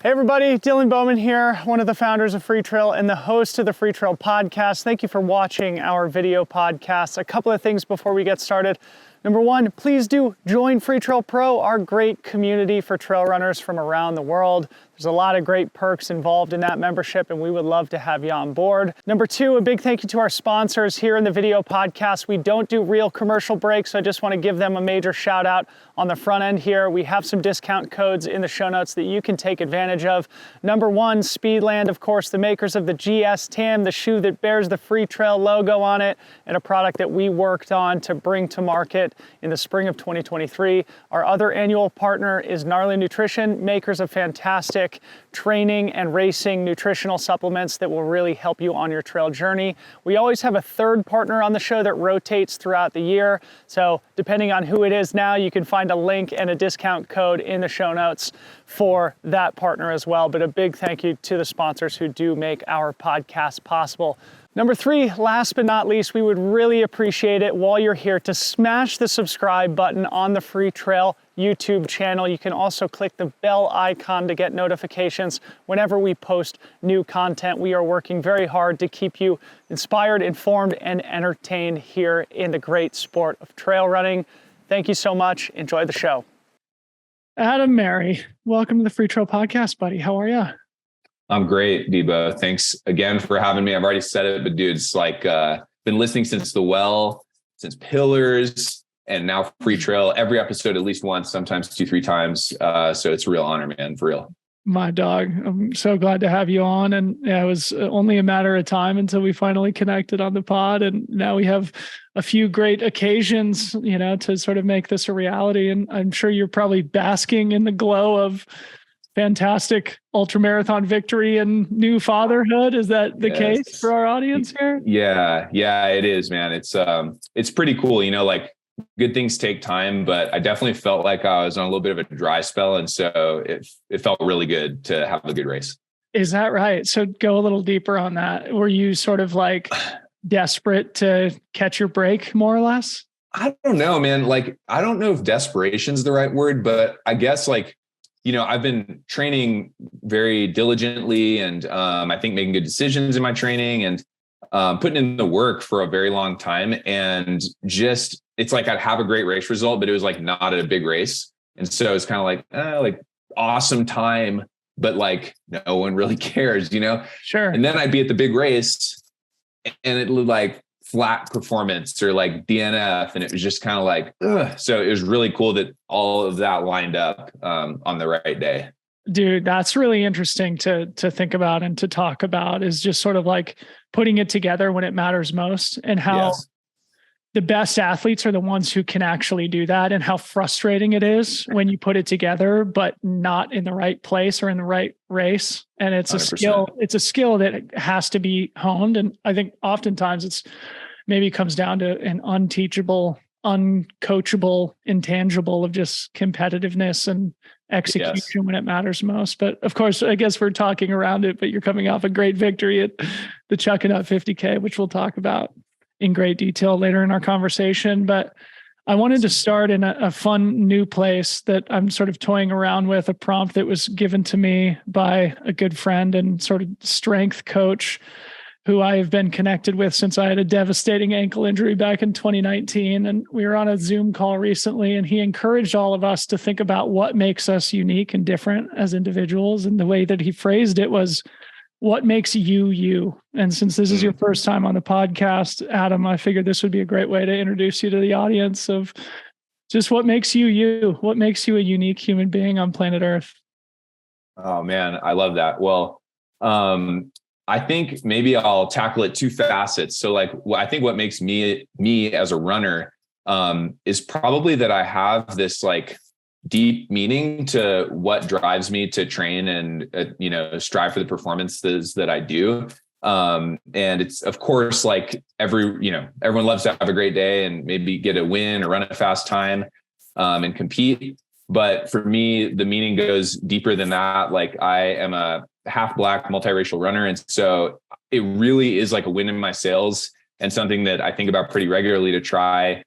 Hey everybody, Dylan Bowman here, one of the founders of Freetrail and the host of the Freetrail podcast. Thank you for watching our video podcast. A couple of things before we get started. Number one, please do join Freetrail Pro, our great community for trail runners from around the world. There's a lot of great perks involved in that membership, and we would love to have you on board. Number two, a big thank you to our sponsors here in the video podcast. We don't do real commercial breaks, so I just want to give them a major shout out on the front end here. We have some discount codes in the show notes that you can take advantage of. Number one, Speedland, of course, the makers of the GS Tam, the shoe that bears the Freetrail logo on it, and a product that we worked on to bring to market in the spring of 2023. Our other annual partner is Gnarly Nutrition, makers of fantastic training and racing nutritional supplements that will really help you on your trail journey. We always have a third partner on the show that rotates throughout the year. So depending on who it is now, you can find a link and a discount code in the show notes for that partner as well. But a big thank you to the sponsors who do make our podcast possible. Number three, last but not least, we would really appreciate it while you're here to smash the subscribe button on the Freetrail YouTube channel. You can also click the bell icon to get notifications whenever we post new content. We are working very hard to keep you inspired, informed, and entertained here in the great sport of trail running. Thank you so much. Enjoy the show. Adam Mary, welcome to the Freetrail podcast, buddy. How are you? I'm great, Debo. Thanks again for having me. I've already said it, but dude, it's like been listening since The Well, since Pillars, and now Freetrail. Every episode at least once, sometimes 2-3 times. So it's a real honor, man, for real. My dog. I'm so glad to have you on. And yeah, it was only a matter of time until we finally connected on the pod. And now we have a few great occasions, to sort of make this a reality. And I'm sure you're probably basking in the glow of fantastic ultramarathon victory and new fatherhood. Is that the case for our audience here? Yeah, it is, man. It's pretty cool. Like good things take time, but I definitely felt like I was on a little bit of a dry spell. And so it felt really good to have a good race. Is that right? So go a little deeper on that. Were you sort of like desperate to catch your break more or less? I don't know, man. Like, I don't know if desperation is the right word, but I guess I've been training very diligently and I think making good decisions in my training and putting in the work for a very long time. And just, it's like I'd have a great race result, but it was like not at a big race. And so it's kind of like awesome time, but like no one really cares, Sure. And then I'd be at the big race and it looked like flat performance or like DNF. And it was just kind of like, ugh. So it was really cool that all of that lined up on the right day. Dude, that's really interesting to think about and to talk about, is just sort of like putting it together when it matters most, and how the best athletes are the ones who can actually do that, and how frustrating it is when you put it together, but not in the right place or in the right race. And it's 100%. It's a skill that has to be honed. And I think oftentimes maybe comes down to an unteachable, uncoachable, intangible of just competitiveness and execution when it matters most. But of course, I guess we're talking around it, but you're coming off a great victory at the Chuckanut 50k, which we'll talk about in great detail later in our conversation. But I wanted to start in a fun new place that I'm sort of toying around with, a prompt that was given to me by a good friend and sort of strength coach who I have been connected with since I had a devastating ankle injury back in 2019. And we were on a Zoom call recently, and he encouraged all of us to think about what makes us unique and different as individuals. And the way that he phrased it was, what makes you, you? And since this is your first time on the podcast, Adam, I figured this would be a great way to introduce you to the audience of just what makes you, you, what makes you a unique human being on planet Earth. Oh man, I love that. Well, I think maybe I'll tackle it two facets. So I think what makes me as a runner is probably that I have this like deep meaning to what drives me to train and, strive for the performances that I do. And it's, of course, like everyone loves to have a great day and maybe get a win or run a fast time and compete. But for me, the meaning goes deeper than that. Like, I am a half Black multiracial runner. And so it really is like a wind in my sails and something that I think about pretty regularly to try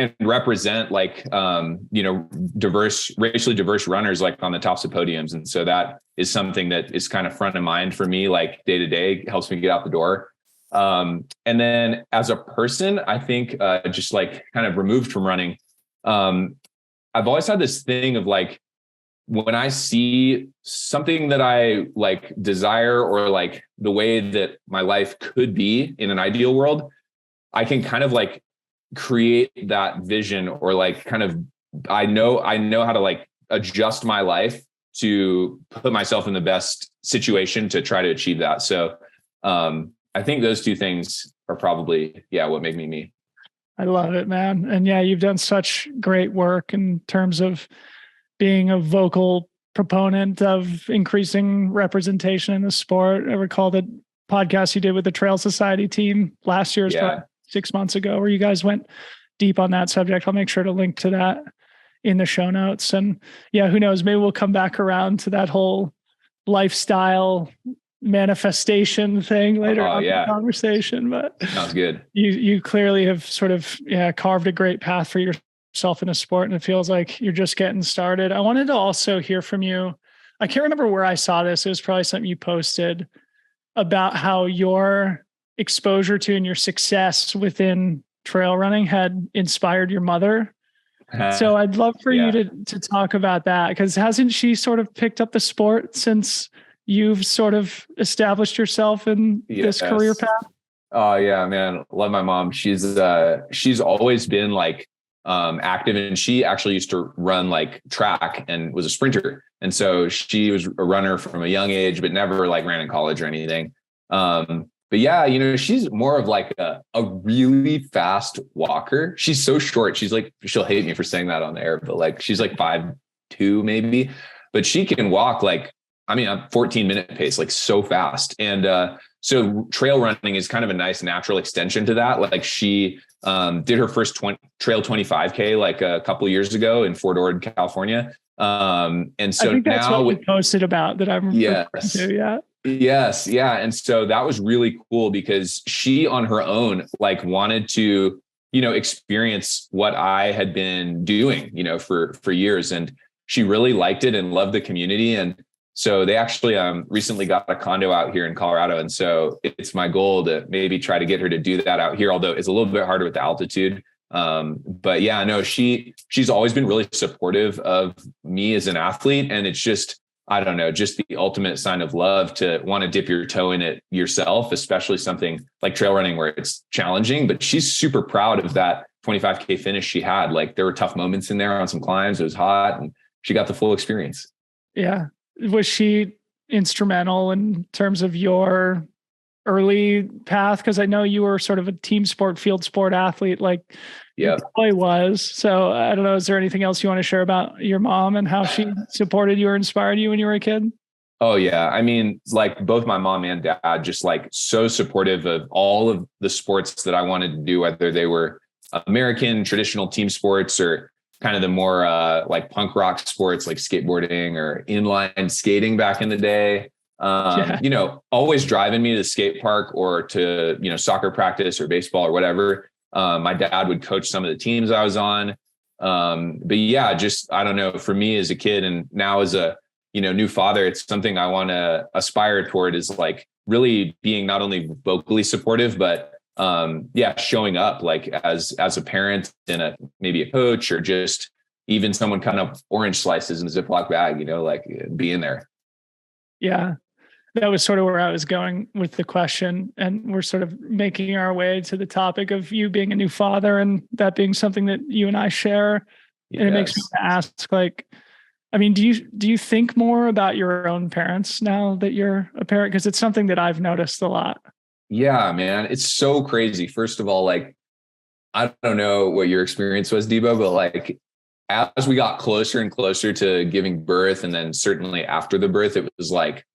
and represent like, racially diverse runners like on the tops of podiums. And so that is something that is kind of front of mind for me, like day to day, helps me get out the door. And then as a person, I think, just like kind of removed from running, I've always had this thing of like, when I see something that I like desire, or like the way that my life could be in an ideal world, I can kind of like create that vision, or like kind of, I know how to like adjust my life to put myself in the best situation to try to achieve that. So, I think those two things are probably, what make me me. I love it, man. And yeah, you've done such great work in terms of being a vocal proponent of increasing representation in the sport. I recall the podcast you did with the Trail Society team last year, 6 months ago, where you guys went deep on that subject. I'll make sure to link to that in the show notes. And yeah, who knows, maybe we'll come back around to that whole lifestyle manifestation thing later on in the conversation. But sounds good. You clearly have sort of carved a great path for yourself in a sport, and it feels like you're just getting started. I wanted to also hear from you. I can't remember where I saw this. It was probably something you posted about how your exposure to and your success within trail running had inspired your mother. So I'd love for you to talk about that, because hasn't she sort of picked up the sport since you've sort of established yourself in this career path? Oh yeah, man. Love my mom. She's always been like, active, and she actually used to run like track and was a sprinter. And so she was a runner from a young age, but never like ran in college or anything. But yeah, she's more of like a really fast walker. She's so short. She's like, she'll hate me for saying that on the air, but like, she's like 5'2" maybe, but she can walk like, a 14-minute pace, like so fast. And, so trail running is kind of a nice natural extension to that. Like she, did her first trail 25k like a couple of years ago in Fort Ord, California. And so I think that's now what we posted about that I'm to, Yes. Yeah. And so that was really cool, because she on her own, like wanted to, experience what I had been doing, for years. And she really liked it and loved the community. And so they actually recently got a condo out here in Colorado. And so it's my goal to maybe try to get her to do that out here, although it's a little bit harder with the altitude. But yeah, no, she's always been really supportive of me as an athlete. And it's just, I don't know, just the ultimate sign of love to want to dip your toe in it yourself, especially something like trail running where it's challenging. But she's super proud of that 25k finish she had. Like there were tough moments in there on some climbs. It was hot and she got the full experience. Yeah. Was she instrumental in terms of your early path? Because I know you were sort of a team sport, field sport athlete, like Boy was. So I don't know, is there anything else you want to share about your mom and how she supported you or inspired you when you were a kid? Oh yeah. Like both my mom and dad, just like so supportive of all of the sports that I wanted to do, whether they were American traditional team sports or kind of the more like punk rock sports like skateboarding or inline skating back in the day. Always driving me to the skate park or to, soccer practice or baseball or whatever. My dad would coach some of the teams I was on. But yeah, just, I don't know, for me as a kid and now as a, new father, it's something I want to aspire toward, is like really being not only vocally supportive, but showing up like as a parent and maybe a coach or just even someone cutting up orange slices in a Ziploc bag, like being there. Yeah. That was sort of where I was going with the question. And we're sort of making our way to the topic of you being a new father and that being something that you and I share. And it makes me ask, like, do you think more about your own parents now that you're a parent? Because it's something that I've noticed a lot. Yeah, man. It's so crazy. First of all, like, I don't know what your experience was, Debo, but like, as we got closer and closer to giving birth, and then certainly after the birth, it was like,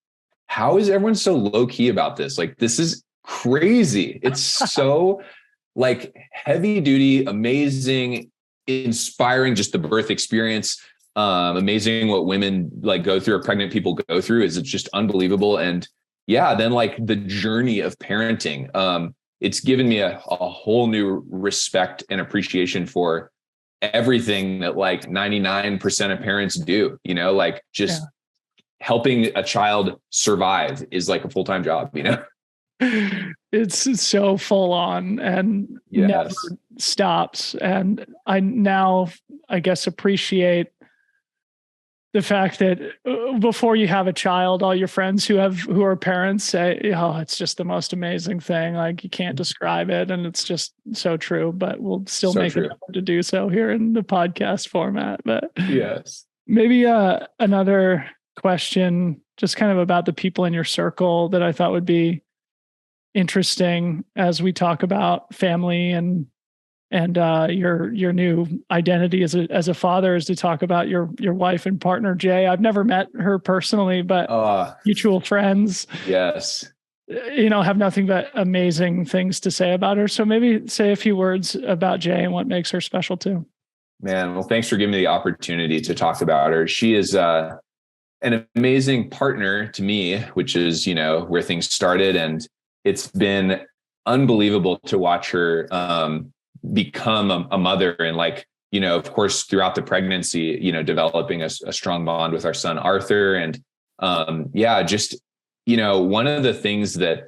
how is everyone so low key about this? Like, this is crazy. It's so like heavy duty, amazing, inspiring, just the birth experience. Amazing what women like go through or pregnant people go through is it's just unbelievable. And yeah, then like the journey of parenting, it's given me a whole new respect and appreciation for everything that like 99% of parents do, like just helping a child survive is like a full-time job, It's so full on and never Yes. stops. And I now, I guess, appreciate the fact that before you have a child, all your friends who are parents say, "Oh, it's just the most amazing thing. Like you can't describe it," and it's just so true. But we'll still So make true. an effort to do so here in the podcast format. But Yes. maybe another question, just kind of about the people in your circle that I thought would be interesting as we talk about family and your new identity as a father, is to talk about your wife and partner, Jay. I've never met her personally, but mutual friends, yes, have nothing but amazing things to say about her. So maybe say a few words about Jay and what makes her special too. Man, well, thanks for giving me the opportunity to talk about her. She is an amazing partner to me, which is, where things started. And it's been unbelievable to watch her become a mother. And like, of course, throughout the pregnancy, developing a strong bond with our son, Arthur. And just, one of the things that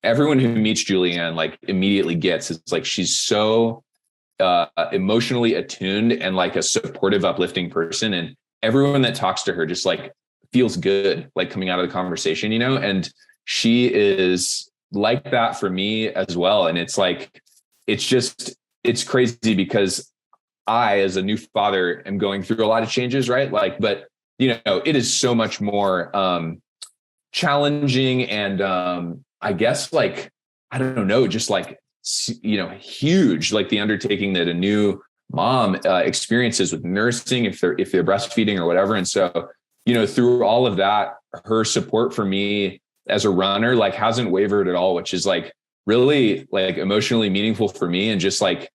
everyone who meets Julianne like immediately gets is like, she's so emotionally attuned and like a supportive, uplifting person. And everyone that talks to her just like feels good, like coming out of the conversation, and she is like that for me as well. And it's like, it's crazy because I, as a new father, am going through a lot of changes, right? Like, but it is so much more challenging and I guess like, I don't know, just like, huge, like the undertaking that a new mom experiences with nursing, if they're breastfeeding or whatever. And so, through all of that, her support for me as a runner, like hasn't wavered at all, which is like really like emotionally meaningful for me. And just like,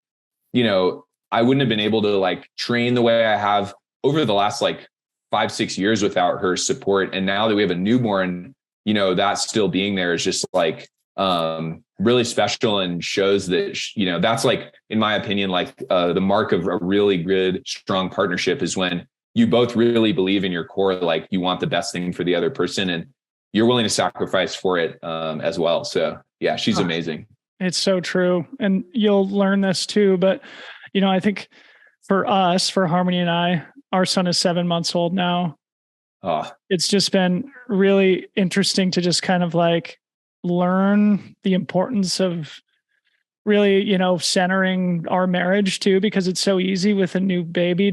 I wouldn't have been able to like train the way I have over the last like 5-6 years without her support. And now that we have a newborn, that still being there is just like really special and shows that, that's like, in my opinion, like the mark of a really good, strong partnership is when you both really believe in your core, like you want the best thing for the other person and you're willing to sacrifice for it as well. So yeah, she's amazing. It's so true. And you'll learn this too. But, I think for us, for Harmony and I, our son is 7 months old now. It's just been really interesting to just kind of like learn the importance of really, centering our marriage too, because it's so easy with a new baby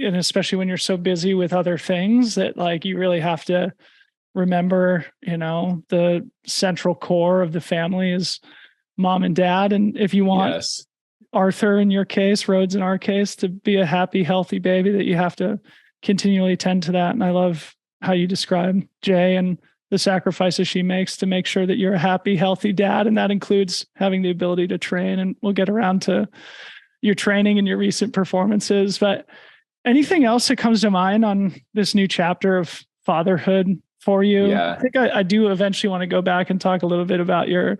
and especially when you're so busy with other things that like you really have to remember, the central core of the family is mom and dad. And if you want Arthur in your case, Rhodes in our case, to be a happy, healthy baby, that you have to continually tend to that. And I love how you describe Jay and the sacrifices she makes to make sure that you're a happy, healthy dad. And that includes having the ability to train. And we'll get around to your training and your recent performances. But anything else that comes to mind on this new chapter of fatherhood for you? Yeah. I think I do eventually want to go back and talk a little bit about your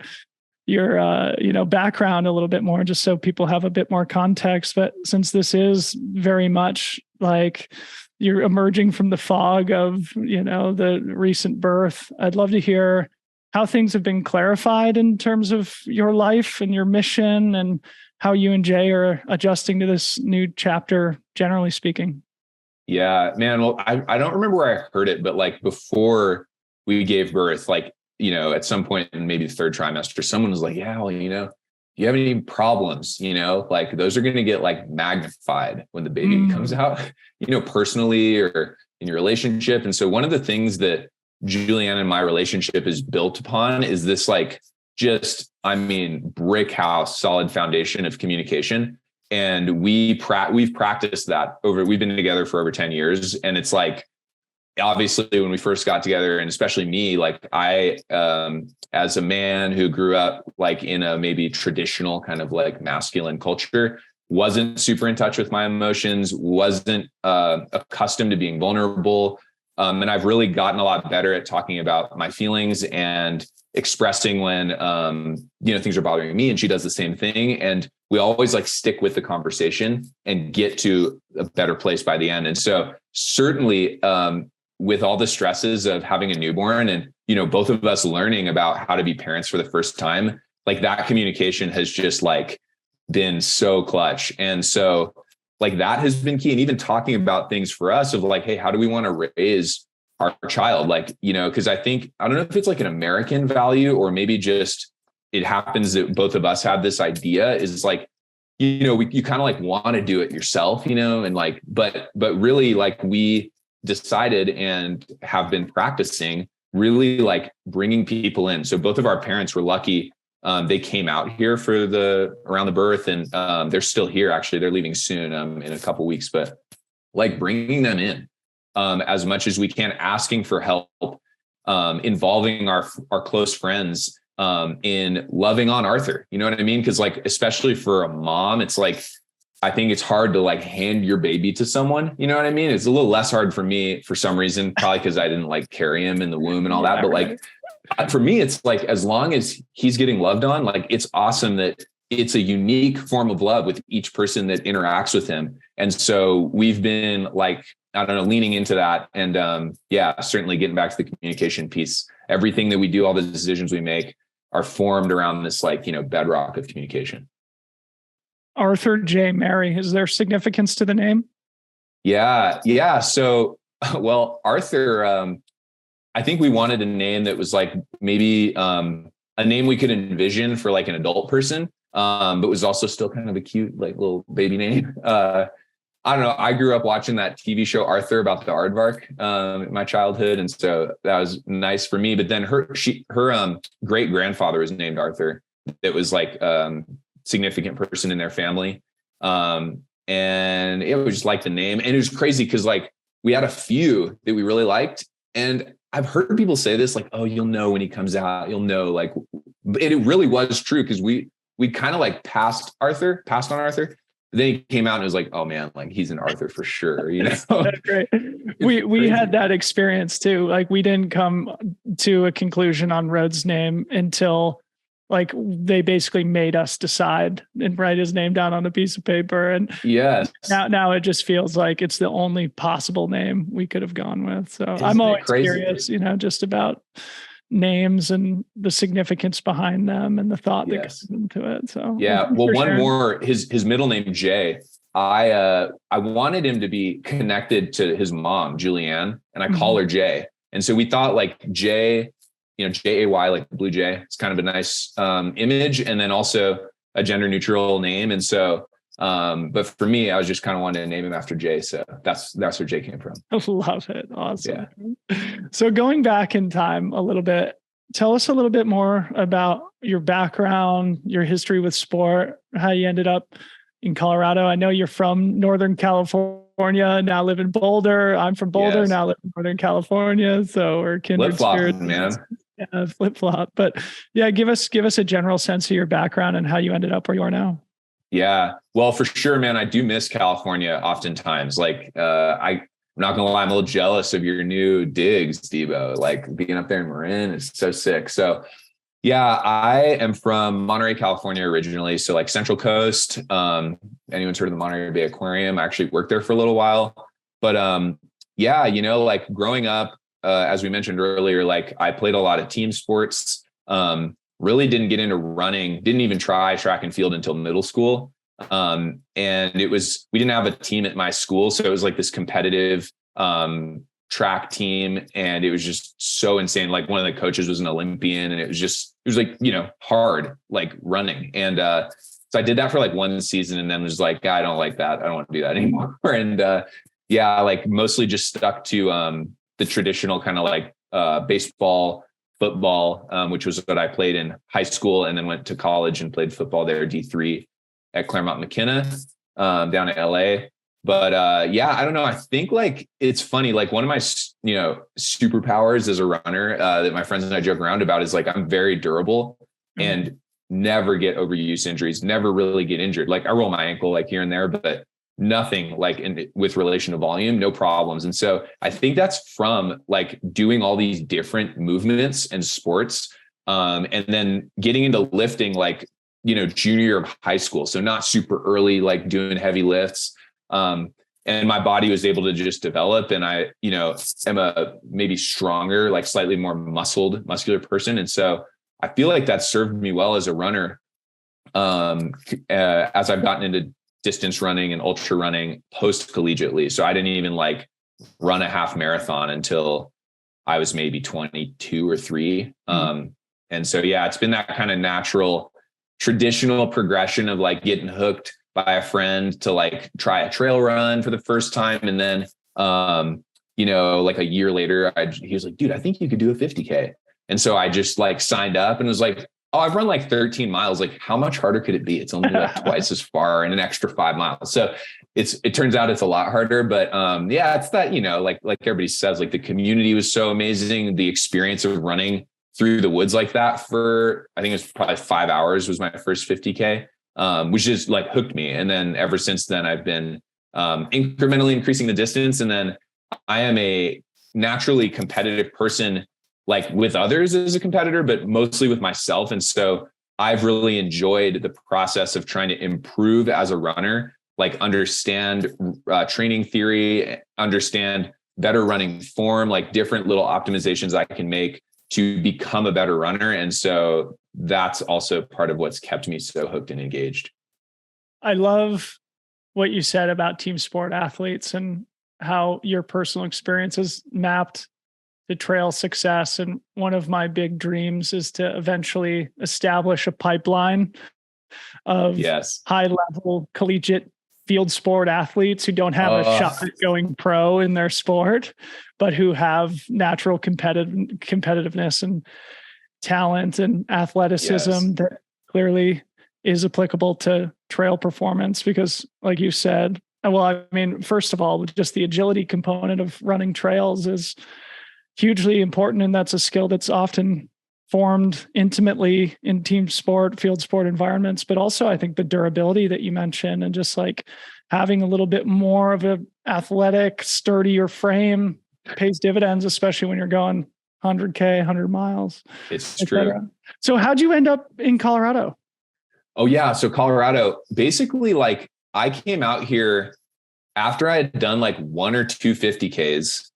background a little bit more, just so people have a bit more context. But since this is very much like you're emerging from the fog of, the recent birth, I'd love to hear how things have been clarified in terms of your life and your mission and how you and Jay are adjusting to this new chapter, generally speaking. Yeah, man. Well, I don't remember where I heard it, but like before we gave birth, like, at some point in maybe the third trimester, someone was like, yeah, well, do you have any problems? Like those are going to get like magnified when the baby comes out, personally or in your relationship. And so one of the things that Julianne and my relationship is built upon is this like, brick house, solid foundation of communication. And we've practiced that we've been together for over 10 years. And it's like, obviously when we first got together, and especially me, like I, as a man who grew up like in a maybe traditional kind of like masculine culture, wasn't super in touch with my emotions, wasn't accustomed to being vulnerable. And I've really gotten a lot better at talking about my feelings and expressing when, things are bothering me, and she does the same thing. And we always like stick with the conversation and get to a better place by the end. And so certainly, with all the stresses of having a newborn and, both of us learning about how to be parents for the first time, like that communication has just like been so clutch. And so like that has been key. And even talking about things for us of like, hey, how do we want to raise our child? Like, because I don't know if it's like an American value or maybe just it happens that both of us have this idea is like, you kind of like want to do it yourself, and like, but really like we decided and have been practicing really like bringing people in. So both of our parents were lucky. They came out here for around the birth and they're still here. Actually, they're leaving soon in a couple of weeks, but like bringing them in as much as we can, asking for help, involving our close friends in loving on Arthur. You know what I mean? Because like, especially for a mom, it's like, I think it's hard to like hand your baby to someone. You know what I mean? It's a little less hard for me for some reason, probably because I didn't like carry him in the womb and all that. But like, for me, it's like, as long as he's getting loved on, like, it's awesome that it's a unique form of love with each person that interacts with him. And so we've been like, I don't know, leaning into that. And certainly getting back to the communication piece. Everything that we do, all the decisions we make are formed around this like, bedrock of communication. Arthur J. Mary, is there significance to the name? Yeah. So, well, Arthur, I think we wanted a name that was like maybe a name we could envision for like an adult person, but was also still kind of a cute, like little baby name. I don't know. I grew up watching that TV show Arthur about the aardvark in my childhood, and so that was nice for me. But then her great grandfather was named Arthur. It was like significant person in their family, and it was just like the name. And it was crazy because like we had a few that we really liked, and I've heard people say this like, oh, you'll know when he comes out, you'll know, like, and it really was true because we kind of like passed on Arthur. Then he came out and it was like, oh man, like he's an Arthur for sure. That's great. We had that experience too. Like we didn't come to a conclusion on Rhodes' name until like they basically made us decide and write his name down on a piece of paper. And yes, now it just feels like it's the only possible name we could have gone with. So I'm always curious, just about names and the significance behind them and the thought that goes into it. So yeah. Well, one more, his middle name, Jay. I wanted him to be connected to his mom, Julianne, and I call her Jay. And so we thought like Jay, Jay, like Blue Jay. It's kind of a nice image, and then also a gender neutral name. And so, but for me, I was just kind of wanting to name him after Jay. So that's where Jay came from. I love it. Awesome. Yeah. So going back in time a little bit, tell us a little bit more about your background, your history with sport, how you ended up in Colorado. I know you're from Northern California, now live in Boulder. I'm from Boulder, now live in Northern California. So we're kindred spirits, man. Yeah, flip flop. But yeah, give us a general sense of your background and how you ended up where you are now. Yeah, well, for sure, man. I do miss California oftentimes. Like, I'm not gonna lie, I'm a little jealous of your new digs, Debo. Like being up there in Marin is so sick. So yeah, I am from Monterey, California originally. So like Central Coast. Anyone's heard of the Monterey Bay Aquarium? I actually worked there for a little while. But like growing up, as we mentioned earlier, like I played a lot of team sports. Really didn't get into running, didn't even try track and field until middle school. And we didn't have a team at my school. So it was like this competitive track team. And it was just so insane. Like one of the coaches was an Olympian, and it was like, hard, like running. And so I did that for like one season, and then was like, I don't like that. I don't want to do that anymore. And like mostly just stuck to the traditional kind of like baseball, football, which was what I played in high school, and then went to college and played football there, D3 at Claremont McKenna, down in LA. But I don't know. I think like it's funny. Like one of my superpowers as a runner that my friends and I joke around about is like I'm very durable and never get overuse injuries. Never really get injured. Like I roll my ankle like here and there, but nothing like with relation to volume, no problems. And so I think that's from like doing all these different movements and sports, and then getting into lifting. Like junior year of high school. So not super early, like doing heavy lifts. And my body was able to just develop. And I, am a maybe stronger, like slightly more muscular person. And so I feel like that served me well as a runner. As I've gotten into distance running and ultra running post collegiately. So I didn't even like run a half marathon until I was maybe 22 or 3. And so, yeah, it's been that kind of natural traditional progression of like getting hooked by a friend to like try a trail run for the first time. And then, like a year later, he was like, dude, I think you could do a 50K. And so I just like signed up and was like, oh, I've run like 13 miles. Like how much harder could it be? It's only like twice as far and an extra 5 miles. So it turns out it's a lot harder, but it's that, like everybody says, like the community was so amazing. The experience of running through the woods like that for, I think it was probably 5 hours was my first 50K, which just like hooked me. And then ever since then I've been incrementally increasing the distance. And then I am a naturally competitive person, like with others as a competitor, but mostly with myself. And so I've really enjoyed the process of trying to improve as a runner, like understand training theory, understand better running form, like different little optimizations I can make to become a better runner. And so that's also part of what's kept me so hooked and engaged. I love what you said about team sport athletes and how your personal experiences mapped to trail success. And one of my big dreams is to eventually establish a pipeline of high level collegiate field sport athletes who don't have a shot at going pro in their sport, but who have natural competitiveness and talent and athleticism that clearly is applicable to trail performance. Because like you said, first of all, just the agility component of running trails is hugely important. And that's a skill that's often formed intimately in team sport, field sport environments, but also I think the durability that you mentioned and just like having a little bit more of an athletic, sturdier frame pays dividends, especially when you're going 100K, 100 miles. It's true. So how'd you end up in Colorado? Oh yeah. So Colorado, basically like I came out here after I had done like 1 or 2 50Ks,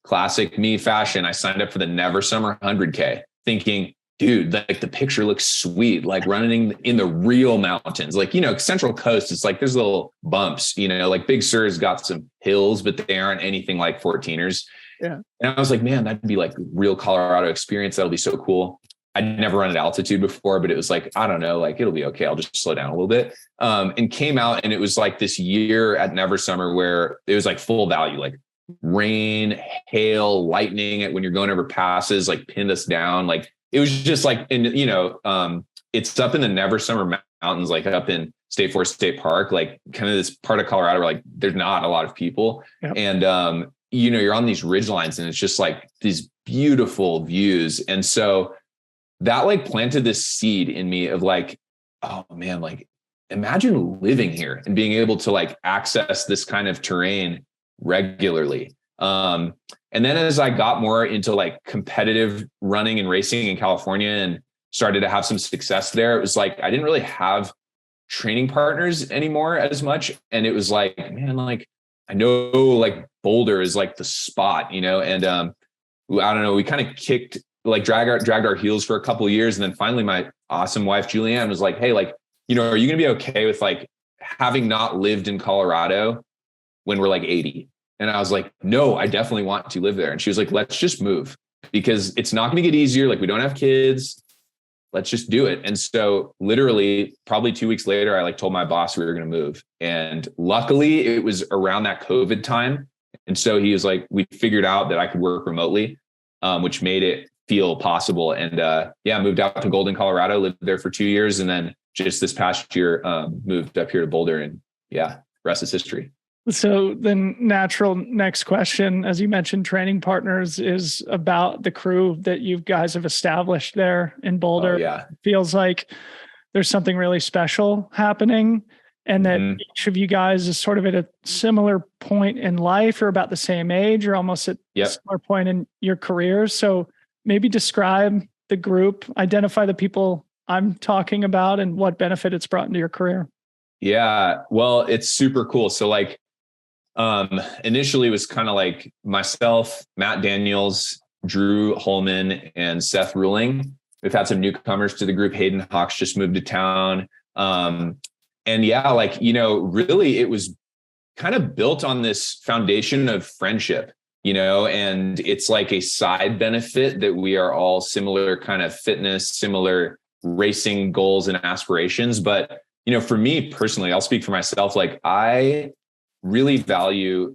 classic me fashion. I signed up for the Never Summer 100K thinking, dude, like the picture looks sweet, like running in the real mountains, like, Central Coast. It's like, there's little bumps, like Big Sur's got some hills, but they aren't anything like 14ers. Yeah. And I was like, man, that'd be like real Colorado experience. That'll be so cool. I'd never run at altitude before, but it was like, I don't know, like it'll be okay. I'll just slow down a little bit. And came out and it was like this year at Never Summer where it was like full value, like rain, hail, lightning when you're going over passes, like pinned us down. Like it was just like, it's up in the Never Summer Mountains, like up in State Forest State Park, like kind of this part of Colorado where like there's not a lot of people. Yep. And, you're on these ridge lines and it's just like these beautiful views. And so that like planted this seed in me of like, oh man, like imagine living here and being able to like access this kind of terrain regularly. And then as I got more into like competitive running and racing in California and started to have some success there, it was like, I didn't really have training partners anymore as much. And it was like, man, like I know like Boulder is like the spot, and I don't know, we kind of dragged our heels for a couple of years. And then finally my awesome wife, Julianne, was like, hey, like, are you going to be okay with like having not lived in Colorado when we're like 80? And I was like, no, I definitely want to live there. And she was like, let's just move because it's not going to get easier. Like we don't have kids. Let's just do it. And so literally probably 2 weeks later, I like told my boss we were going to move. And luckily it was around that COVID time. And so he was like, we figured out that I could work remotely, which made it feel possible. And moved out to Golden, Colorado, lived there for 2 years. And then just this past year, moved up here to Boulder and rest is history. So the natural next question, as you mentioned, training partners, is about the crew that you guys have established there in Boulder. Oh, yeah. It feels like there's something really special happening and that each of you guys is sort of at a similar point in life or about the same age or almost at a similar point in your careers. So maybe describe the group, identify the people I'm talking about and what benefit it's brought into your career? Yeah, well, it's super cool. So like, initially it was kind of like myself, Matt Daniels, Drew Holman, and Seth Ruling. We've had some newcomers to the group. Hayden Hawks just moved to town. And yeah, like, really it was kind of built on this foundation of friendship, and it's like a side benefit that we are all similar kind of fitness, similar racing goals and aspirations. But, for me personally, I'll speak for myself. Like I really value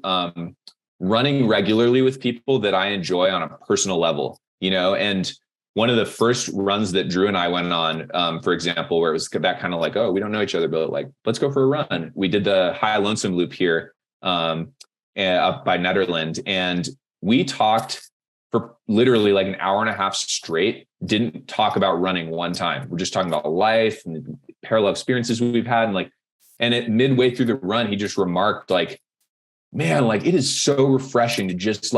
running regularly with people that I enjoy on a personal level, and one of the first runs that Drew and I went on, for example, where it was that kind of like, oh, we don't know each other, but like, let's go for a run. We did the High Lonesome Loop here up by Netherland. And we talked for literally like an hour and a half straight, didn't talk about running one time. We're just talking about life and parallel experiences we've had. And at midway through the run, he just remarked like, man, like it is so refreshing to just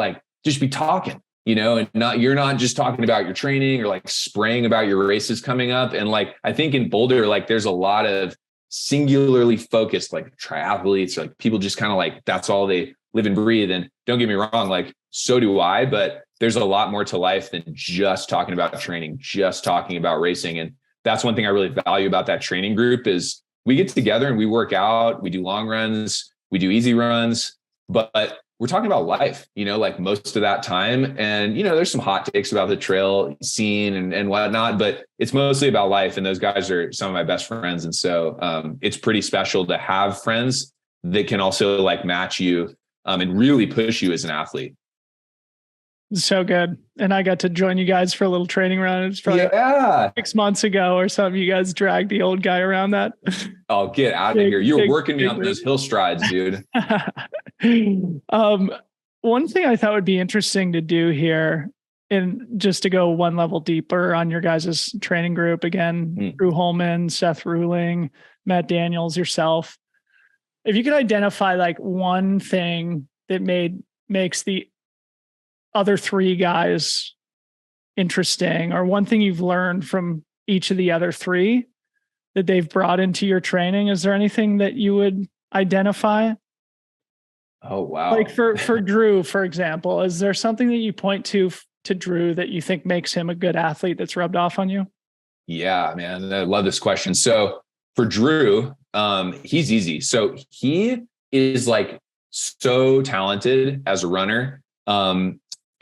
be talking, and you're not just talking about your training or like spraying about your races coming up. And like, I think in Boulder, like there's a lot of singularly focused, like triathletes, like people just kind of like, that's all they live and breathe. And don't get me wrong, like, so do I, but there's a lot more to life than just talking about training, just talking about racing. And that's one thing I really value about that training group is we get together and we work out, we do long runs, we do easy runs, but we're talking about life, like most of that time. And, there's some hot takes about the trail scene and whatnot, but it's mostly about life. And those guys are some of my best friends. And so it's pretty special to have friends that can also like match you and really push you as an athlete. So good. And I got to join you guys for a little training run. It's probably 6 months ago or something. You guys dragged the old guy around that. Oh, get out of here. You were working me on those hill strides, dude. One thing I thought would be interesting to do here, and just to go one level deeper on your guys' training group, again, Drew Holman, Seth Ruling, Matt Daniels, yourself. If you could identify like one thing that makes the other three guys interesting, or one thing you've learned from each of the other three that they've brought into your training, is there anything that you would identify? Oh, wow. Like for Drew, for example, is there something that you point to Drew that you think makes him a good athlete that's rubbed off on you? Yeah, man. I love this question. So for Drew, he's easy. So he is like so talented as a runner,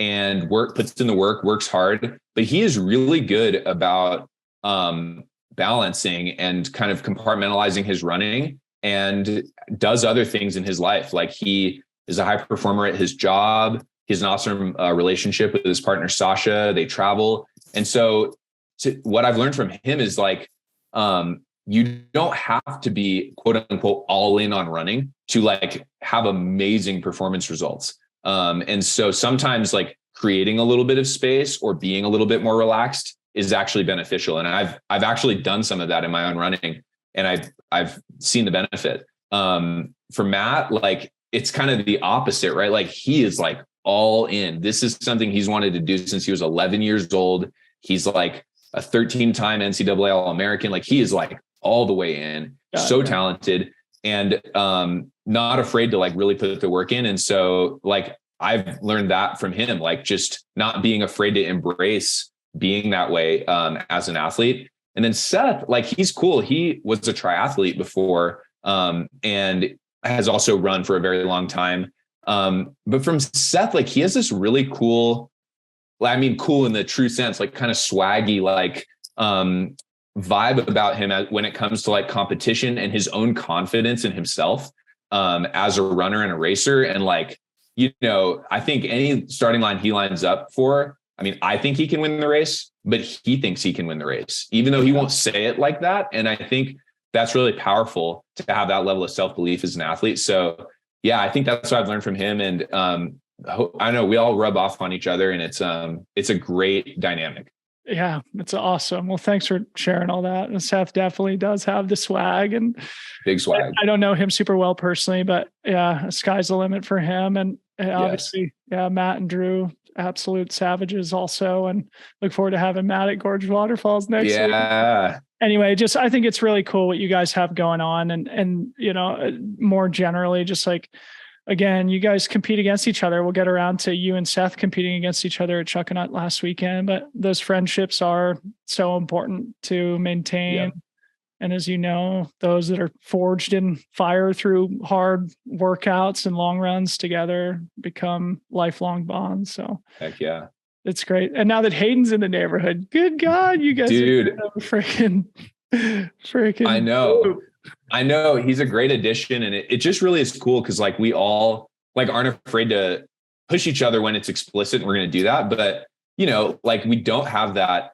and puts in the work, works hard, but he is really good about balancing and kind of compartmentalizing his running and does other things in his life. Like he is a high performer at his job. He has an awesome relationship with his partner, Sasha. They travel. And so what I've learned from him is like, you don't have to be quote unquote all in on running to like have amazing performance results. And so sometimes like creating a little bit of space or being a little bit more relaxed is actually beneficial. And I've actually done some of that in my own running, and I've seen the benefit. For Matt, like it's kind of the opposite, right? Like he is like all in. This is something he's wanted to do since he was 11 years old. He's like a 13-time NCAA All-American. Like he is like all the way in, so talented, and not afraid to like really put the work in. And so like I've learned that from him, like just not being afraid to embrace being that way as an athlete. And then Seth, like he's cool. He was a triathlete before and has also run for a very long time. But from Seth, like he has this really cool, cool in the true sense, like kind of swaggy, like vibe about him when it comes to like competition and his own confidence in himself as a runner and a racer. And like, I think any starting line he lines up for, I think he can win the race, but he thinks he can win the race, even though he won't say it like that. And I think that's really powerful to have that level of self-belief as an athlete. So yeah, I think that's what I've learned from him. And I know we all rub off on each other, and it's a great dynamic. Yeah, it's awesome. Well, thanks for sharing all that. And Seth definitely does have the swag, and big swag. I don't know him super well personally, but yeah, sky's the limit for him. And obviously, yeah, Matt and Drew, absolute savages also. And look forward to having Matt at Gorge Waterfalls next week. Yeah. Anyway, I think it's really cool what you guys have going on. And, more generally, just like, again, you guys compete against each other. We'll get around to you and Seth competing against each other at Chuckanut last weekend, but those friendships are so important to maintain. Yep. And as you know, those that are forged in fire through hard workouts and long runs together become lifelong bonds. So Heck yeah. it's great. And now that Hayden's in the neighborhood, good God, you guys Dude, are freaking. I know he's a great addition, and it just really is cool. Cause like we all like aren't afraid to push each other when it's explicit. And we're going to do that. But like we don't have that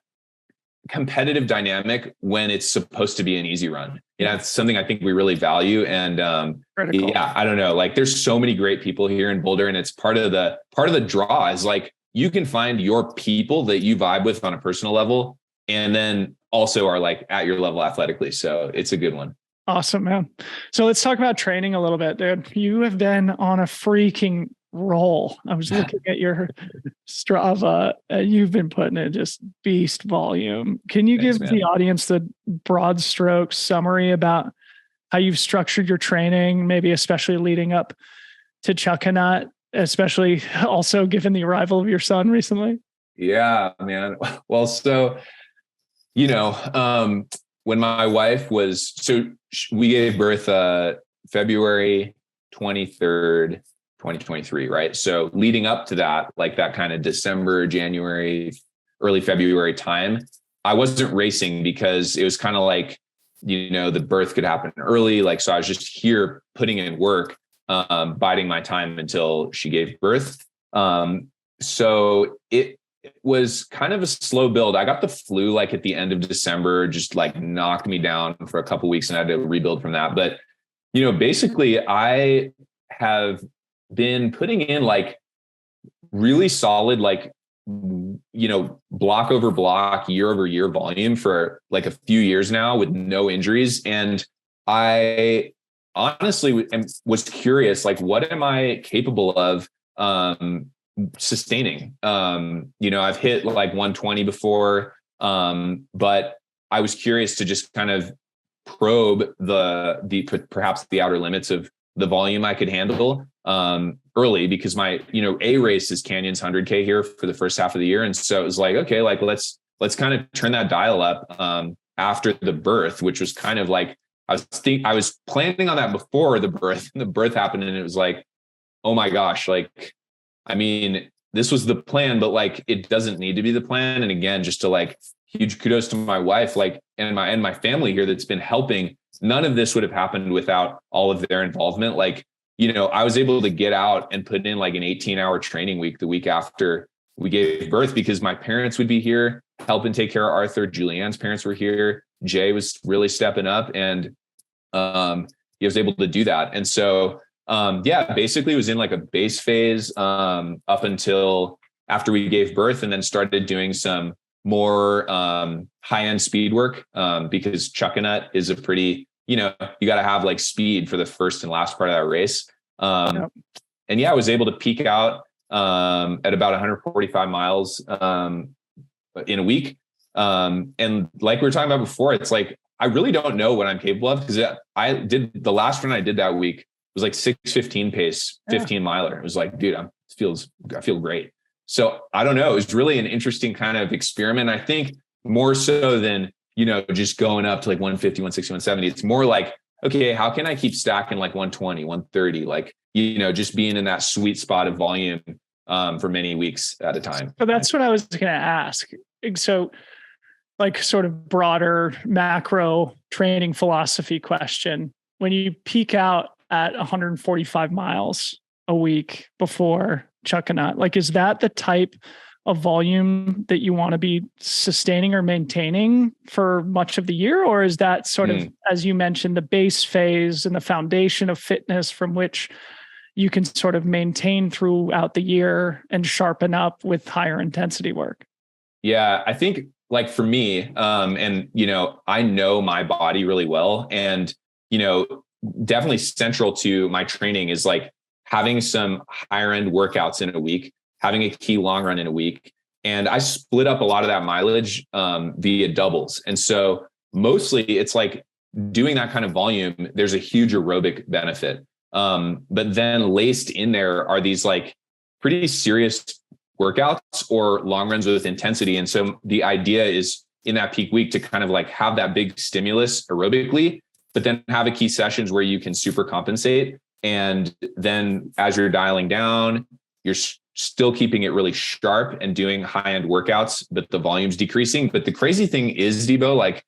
competitive dynamic when it's supposed to be an easy run. It's something I think we really value. And yeah, I don't know, like there's so many great people here in Boulder, and it's part of the draw is like, you can find your people that you vibe with on a personal level, and then also are like at your level athletically. So it's a good one. Awesome, man. So let's talk about training a little bit, dude. You have been on a freaking roll. I was looking at your Strava, and you've been putting in just beast volume. Can you give the audience the broad strokes summary about how you've structured your training, maybe especially leading up to Chuckanut, especially also given the arrival of your son recently? Yeah, man. Well, so, when my wife we gave birth February 23rd, 2023, right? So leading up to that, like that kind of December, January, early February time, I wasn't racing because it was kind of like, the birth could happen early. Like, so I was just here putting in work, biding my time until she gave birth. So it was kind of a slow build. I got the flu like at the end of December, just like knocked me down for a couple of weeks, and I had to rebuild from that. But, basically I have been putting in like really solid, like, block over block, year over year volume for like a few years now with no injuries. And I honestly was curious, like, what am I capable of sustaining? I've hit like 120 before, but I was curious to just kind of probe perhaps the outer limits of the volume I could handle early, because my A race is Canyons 100k here for the first half of the year. And so it was like, okay, like let's kind of turn that dial up after the birth, which was kind of like, I was planning on that before the birth, and the birth happened, and it was like, oh my gosh, like, I mean, this was the plan, but like, it doesn't need to be the plan. And again, just to like, huge kudos to my wife, like, and my family here that's been helping. None of this would have happened without all of their involvement. Like, I was able to get out and put in like an 18-hour training week the week after we gave birth, because my parents would be here helping take care of Arthur. Julianne's parents were here. Jay was really stepping up, and he was able to do that. And so, basically it was in like a base phase up until after we gave birth, and then started doing some more high-end speed work because Chuckanut is a pretty, you got to have like speed for the first and last part of that race. And I was able to peak out at about 145 miles in a week. And like we were talking about before, it's like, I really don't know what I'm capable of, because I did the last run I did that week was like 6:15 pace, 15 miler. It was like, dude, I feel great. So I don't know. It was really an interesting kind of experiment. I think more so than, just going up to like 150, 160, 170. It's more like, okay, how can I keep stacking like 120, 130, like, just being in that sweet spot of volume for many weeks at a time. So that's what I was going to ask. So like sort of broader macro training philosophy question. When you peak out at 145 miles a week before Chuckanut, like, is that the type of volume that you want to be sustaining or maintaining for much of the year? Or is that sort of, as you mentioned, the base phase and the foundation of fitness from which you can sort of maintain throughout the year and sharpen up with higher intensity work? Yeah, I think like for me, and, I know my body really well, and, definitely central to my training is like having some higher end workouts in a week, having a key long run in a week. And I split up a lot of that mileage via doubles. And so mostly it's like doing that kind of volume, there's a huge aerobic benefit. But then laced in there are these like pretty serious workouts or long runs with intensity. And so the idea is in that peak week to kind of like have that big stimulus aerobically, but then have a key sessions where you can super compensate. And then as you're dialing down, you're still keeping it really sharp and doing high-end workouts, but the volume's decreasing. But the crazy thing is, Debo, like,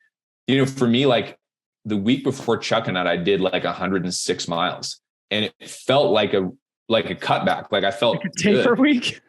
you know, for me, like the week before Chuckanut, I did like 106 miles and it felt like a cutback. Like I felt like a taper week.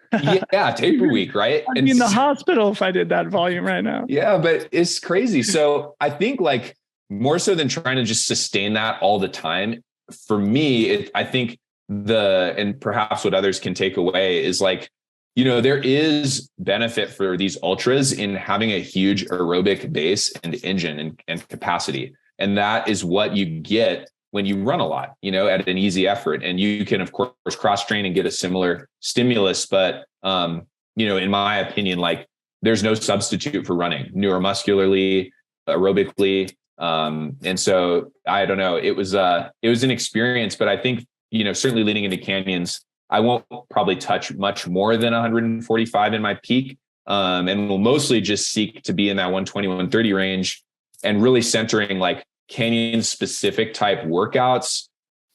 Yeah, taper week, right? I'd be in the hospital if I did that volume right now. Yeah, but it's crazy. So I think like more so than trying to just sustain that all the time, for me, I think and perhaps what others can take away is like, you know, there is benefit for these ultras in having a huge aerobic base and engine and capacity. And that is what you get when you run a lot, you know, at an easy effort. And you can, of course, cross train and get a similar stimulus. But, you know, in my opinion, like there's no substitute for running neuromuscularly, aerobically. And so I don't know, it was an experience, but I think, you know, certainly leading into canyons, I won't probably touch much more than 145 in my peak. And we'll mostly just seek to be in that 120, 130 range and really centering like canyon specific type workouts,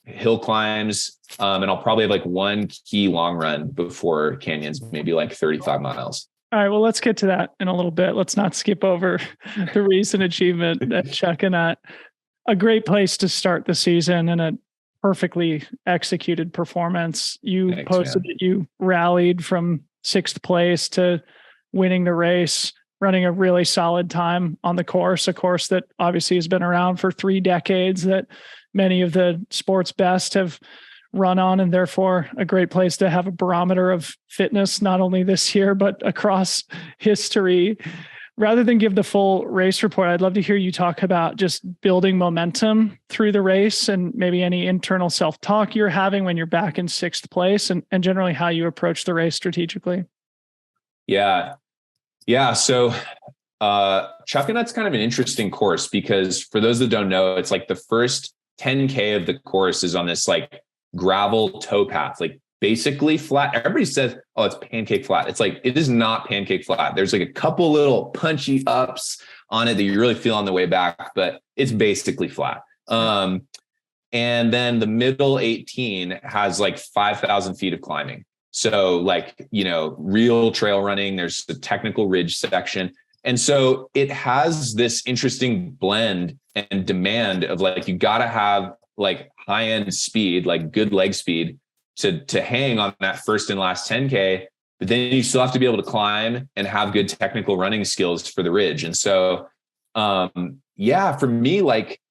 hill climbs. And I'll probably have like one key long run before canyons, maybe like 35 miles. All right, well, let's get to that in a little bit. Let's not skip over the recent achievement at Chuckanut. A great place to start the season and a perfectly executed performance. You Thanks, posted man. that you rallied from 6th place to winning the race, running a really solid time on the course, a course that obviously has been around for 3 decades, that many of the sport's best have run on, and therefore a great place to have a barometer of fitness, not only this year, but across history. Rather than give the full race report, I'd love to hear you talk about just building momentum through the race and maybe any internal self-talk you're having when you're back in 6th place and generally how you approach the race strategically. Yeah. So Chuckanut's kind of an interesting course because for those that don't know, it's like the first 10K of the course is on this like gravel towpath, like basically flat. Everybody says, oh, it's pancake flat. It's like, it is not pancake flat. There's like a couple little punchy ups on it that you really feel on the way back, but it's basically flat. And then the middle 18 has like 5,000 feet of climbing. So like, you know, real trail running, there's the technical ridge section. And so it has this interesting blend and demand of like, you got to have like high end speed, like good leg speed to hang on that first and last 10K, but then you still have to be able to climb and have good technical running skills for the ridge. And so, for me, like,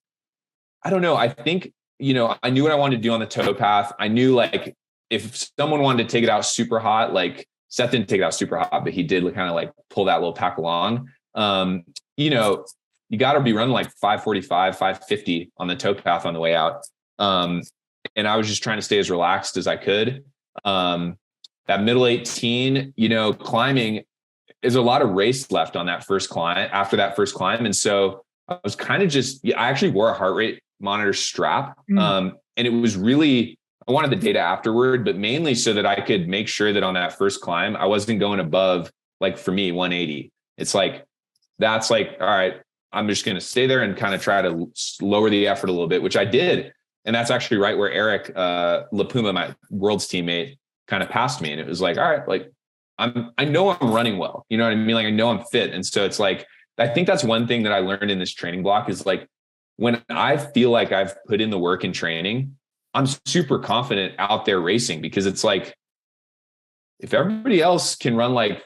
I don't know. I think, you know, I knew what I wanted to do on the towpath. I knew like if someone wanted to take it out super hot, like Seth didn't take it out super hot, but he did kind of like pull that little pack along. You know, you got to be running like 545, 550 on the towpath on the way out. And I was just trying to stay as relaxed as I could. That middle 18, you know, climbing is a lot of race left on that first climb after that first climb. And so I was kind of I actually wore a heart rate monitor strap. And it was really, I wanted the data afterward, but mainly so that I could make sure that on that first climb, I wasn't going above, like for me, 180. It's like, that's like, all right, I'm just going to stay there and kind of try to lower the effort a little bit, which I did. And that's actually right where Eric LaPuma, my world's teammate, kind of passed me. And it was like, all right, like I know I'm running well. You know what I mean? Like I know I'm fit. And so it's like, I think that's one thing that I learned in this training block is like, when I feel like I've put in the work in training, I'm super confident out there racing because it's like, if everybody else can run like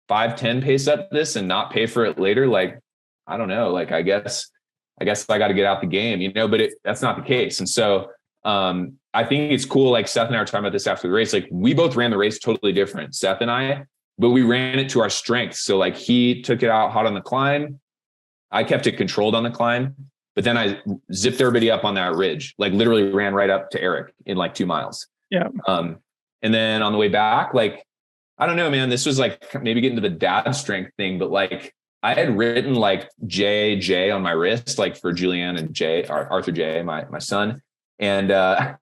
5:10 pace up this and not pay for it later, like, I don't know, like, I guess I got to get out the game, you know, but that's not the case. And so I think it's cool. Like Seth and I were talking about this after the race. Like we both ran the race totally different, Seth and I, but we ran it to our strengths. So like he took it out hot on the climb. I kept it controlled on the climb, but then I zipped everybody up on that ridge, like literally ran right up to Eric in like 2 miles. Yeah. And then on the way back, like I don't know, man. This was like maybe getting to the dad strength thing, but like I had written like JJ on my wrist, like for Julianne and Arthur J, my son. And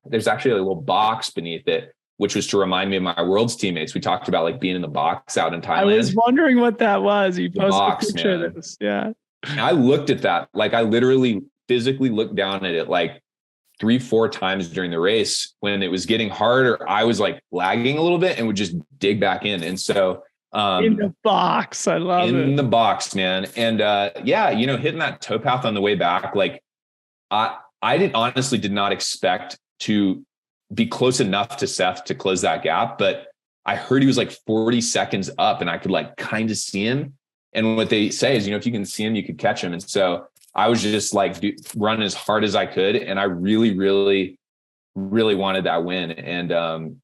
there's actually a little box beneath it, which was to remind me of my world's teammates. We talked about like being in the box out in Thailand. I was wondering what that was. You posted a picture man. of this. Yeah. And I looked at that. Like I literally physically looked down at it like 3-4 times during the race. When it was getting harder, I was like lagging a little bit and would just dig back in. And so in the box, I love it. In the box, man. And yeah, you know, hitting that towpath on the way back, like I honestly did not expect to be close enough to Seth to close that gap, but I heard he was like 40 seconds up and I could like kind of see him. And what they say is, you know, if you can see him, you could catch him. And so I was just like run as hard as I could. And I really, really, really wanted that win. And,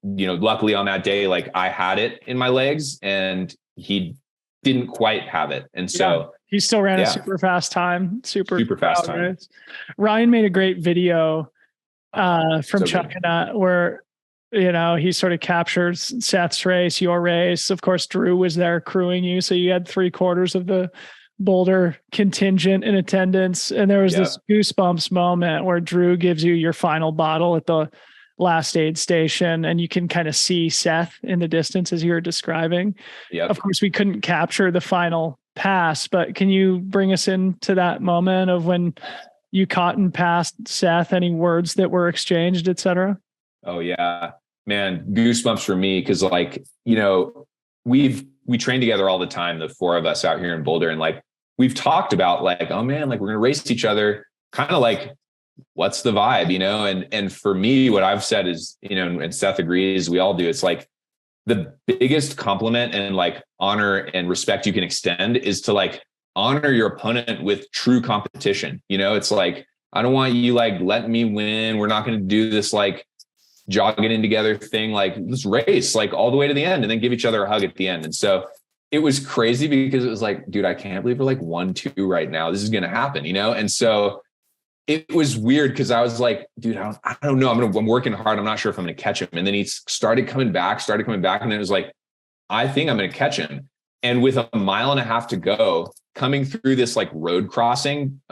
you know, luckily on that day, like I had it in my legs and he didn't quite have it. And so he still ran a super fast time, super fast time. Race. Ryan made a great video from Chuckanut where, you know, he sort of captures Seth's race, your race. Of course, Drew was there crewing you. So you had 3/4 of the Boulder contingent in attendance. And there was this goosebumps moment where Drew gives you your final bottle at the last aid station. And you can kind of see Seth in the distance as you were describing. Yep. Of course, we couldn't capture the final pass, but can you bring us into that moment of when you caught and passed Seth, any words that were exchanged, et cetera? Oh yeah, man. Goosebumps for me. Cause like, you know, we train together all the time, the 4 of us out here in Boulder. And like, we've talked about like, oh man, like we're going to race each other, kind of like, what's the vibe, you know? And for me, what I've said is, you know, and Seth agrees, we all do. It's like the biggest compliment and like honor and respect you can extend is to like honor your opponent with true competition. You know, it's like, I don't want you like, let me win. We're not going to do this like jogging in together thing. Like let's race like all the way to the end and then give each other a hug at the end. And so it was crazy because it was like, dude, I can't believe we're like 1-2 right now. This is going to happen, you know? And so it was weird because I was like, dude, I don't know. I'm working hard. I'm not sure if I'm going to catch him. And then he started coming back. And then it was like, I think I'm going to catch him. And with 1.5 miles to go, coming through this like road crossing,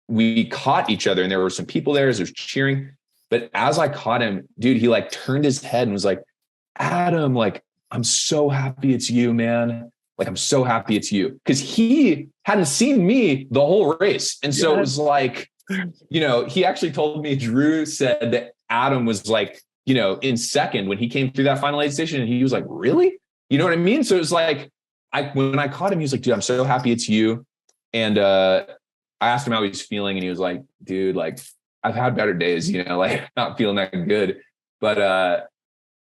we caught each other and there were some people there as there's cheering. But as I caught him, dude, he like turned his head and was like, Adam, like, I'm so happy it's you, man. Like, I'm so happy it's you. Because he hadn't seen me the whole race. And so it was like, you know, he actually told me, Drew said that Adam was like, you know, in second when he came through that final aid station. And he was like, really? You know what I mean? So it was like, when I caught him, he was like, dude, I'm so happy it's you. And I asked him how he was feeling. And he was like, dude, like, I've had better days, you know, like not feeling that good. But,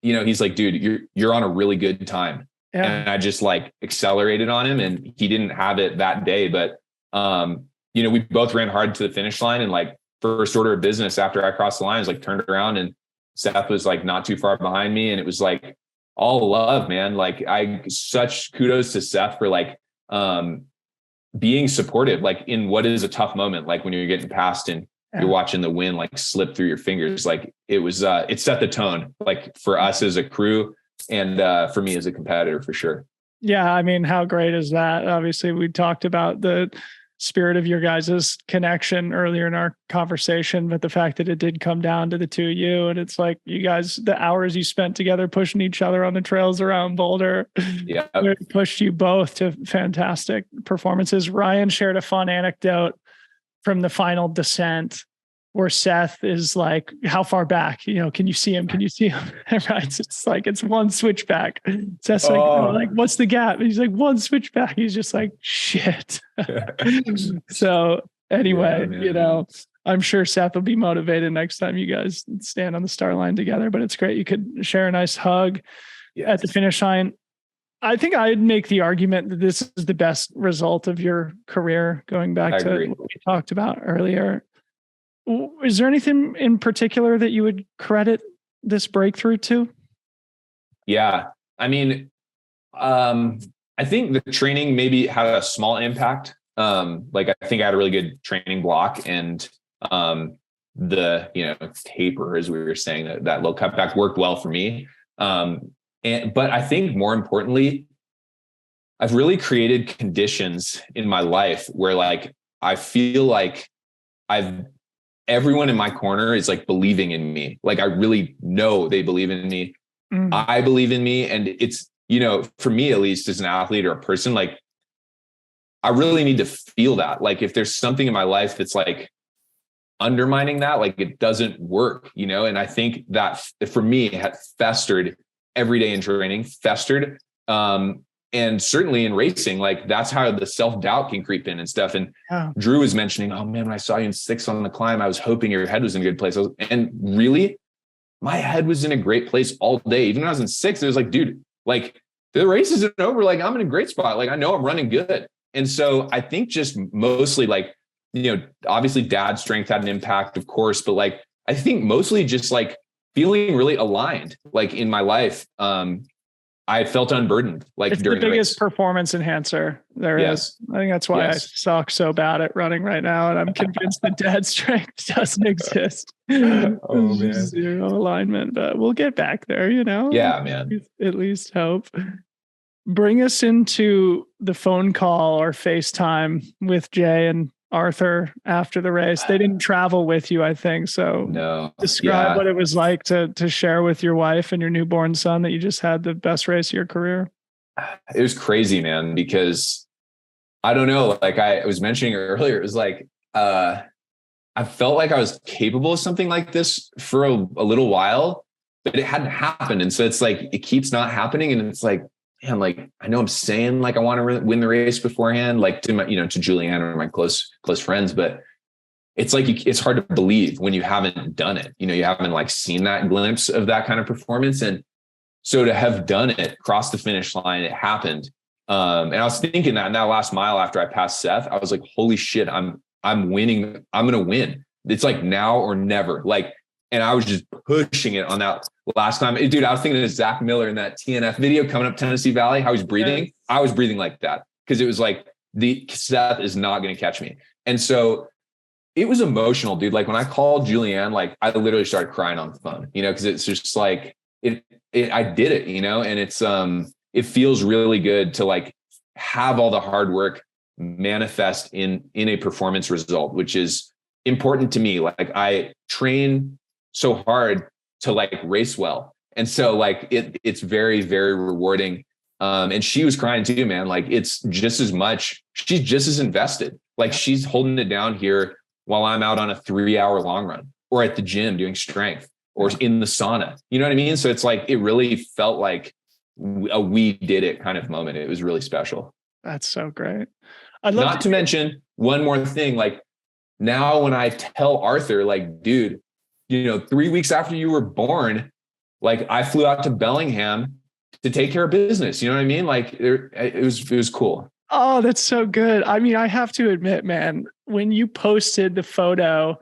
you know, he's like, dude, you're on a really good time. Yeah. And I just like accelerated on him and he didn't have it that day. But, you know, we both ran hard to the finish line and like first order of business after I crossed the line, I was like turned around and Seth was like not too far behind me. And it was like all love, man. Like such kudos to Seth for like, being supportive, like in what is a tough moment, like when you're getting past and you're watching the wind like slip through your fingers. Like it was, it set the tone like for us as a crew and for me as a competitor for sure. Yeah. I mean, how great is that? Obviously we talked about the spirit of your guys' connection earlier in our conversation, but the fact that it did come down to the two of you and it's like you guys, the hours you spent together pushing each other on the trails around Boulder, pushed you both to fantastic performances. Ryan shared a fun anecdote from the final descent where Seth is like, how far back, you know, can you see him? Can you see him? Right. It's like, it's one switchback. Seth's like, what's the gap? And he's like, one switchback. He's just like, shit. So anyway, you know, I'm sure Seth will be motivated next time you guys stand on the start line together, but it's great. You could share a nice hug at the finish line. I think I'd make the argument that this is the best result of your career, going back to what we talked about earlier. Is there anything in particular that you would credit this breakthrough to? Yeah. I mean, I think the training maybe had a small impact. Like I think I had a really good training block and the, you know, taper, as we were saying, that low cutback worked well for me. But I think more importantly, I've really created conditions in my life where like, I feel like everyone in my corner is like believing in me. Like, I really know they believe in me. I believe in me. And it's, for me, at least as an athlete or a person, like, I really need to feel that. Like, if there's something in my life that's like undermining that, like, it doesn't work, and I think that for me, it had festered every day in training, and certainly in racing, like, that's how the self-doubt can creep in and stuff. And Drew was mentioning, oh man, when I saw you in 6 on the climb, I was hoping your head was in a good place. And really, my head was in a great place all day. Even when I was in 6, it was like, dude, like, the race isn't over. Like, I'm in a great spot. Like, I know I'm running good. And so I think just mostly like, obviously dad's strength had an impact, of course, but like, I think mostly just like feeling really aligned, like in my life. I felt unburdened. Like, it's during the biggest performance enhancer there is. I think that's why I suck so bad at running right now. And I'm convinced that dad's strength doesn't exist. Oh man. Zero alignment, but we'll get back there, Yeah, man. At least hope. Bring us into the phone call or FaceTime with Jay and Arthur after the race. They didn't travel with you, I think. So no. Describe what it was like to share with your wife and your newborn son that you just had the best race of your career. It was crazy, man, because I don't know, like I was mentioning earlier, it was like, I felt like I was capable of something like this for a little while, but it hadn't happened. And so it's like, it keeps not happening. And it's like, man, like, I know I'm saying like I want to win the race beforehand, like to my, to Julianne or my close friends, but it's like, it's hard to believe when you haven't done it. You haven't like seen that glimpse of that kind of performance. And so to have done it, cross the finish line, it happened. And I was thinking that in that last mile after I passed Seth, I was like, holy shit, I'm winning. I'm going to win. It's like now or never. Like, and I was just pushing it on that last time. Dude, I was thinking of Zach Miller in that TNF video coming up Tennessee Valley, how he's breathing. I was breathing like that because it was like, the Seth is not going to catch me. And so it was emotional, dude. Like when I called Julianne, like I literally started crying on the phone, because it's just like, I did it, and it's, it feels really good to like have all the hard work manifest in a performance result, which is important to me. Like I train so hard to like race well. And so like, it's very, very rewarding. And she was crying too, man. Like it's just as much, she's just as invested. Like she's holding it down here while I'm out on a 3-hour long run or at the gym doing strength or in the sauna. You know what I mean? So it's like, it really felt like a we did it kind of moment. It was really special. That's so great. Not to mention one more thing, like now when I tell Arthur, like, dude, 3 weeks after you were born, like I flew out to Bellingham to take care of business. You know what I mean? Like it was cool. Oh, that's so good. I mean, I have to admit, man, when you posted the photo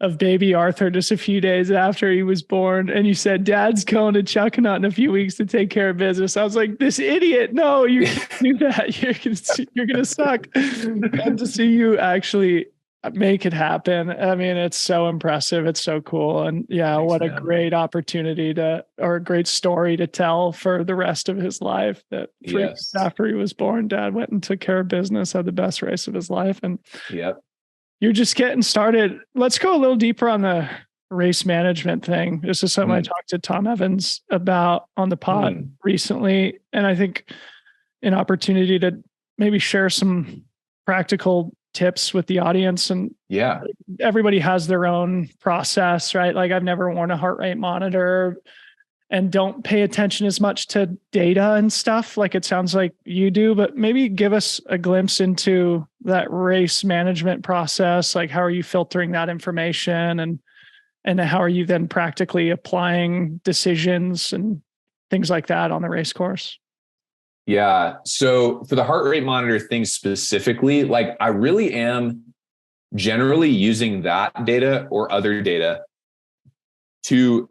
of baby Arthur just a few days after he was born and you said, Dad's going to Chuckanut in a few weeks to take care of business, I was like, this idiot. No, you can't do that. You're going to suck. And to see you actually make it happen. I mean, it's so impressive. It's so cool. And yeah, thanks, what a great opportunity or a great story to tell for the rest of his life that after he was born, Dad went and took care of business, had the best race of his life. And you're just getting started. Let's go a little deeper on the race management thing. This is something I talked to Tom Evans about on the pod recently. And I think an opportunity to maybe share some practical tips with the audience. And everybody has their own process, right? Like I've never worn a heart rate monitor and don't pay attention as much to data and stuff like it sounds like you do, but maybe give us a glimpse into that race management process. Like how are you filtering that information and how are you then practically applying decisions and things like that on the race course? Yeah. So for the heart rate monitor thing specifically, like I really am generally using that data or other data to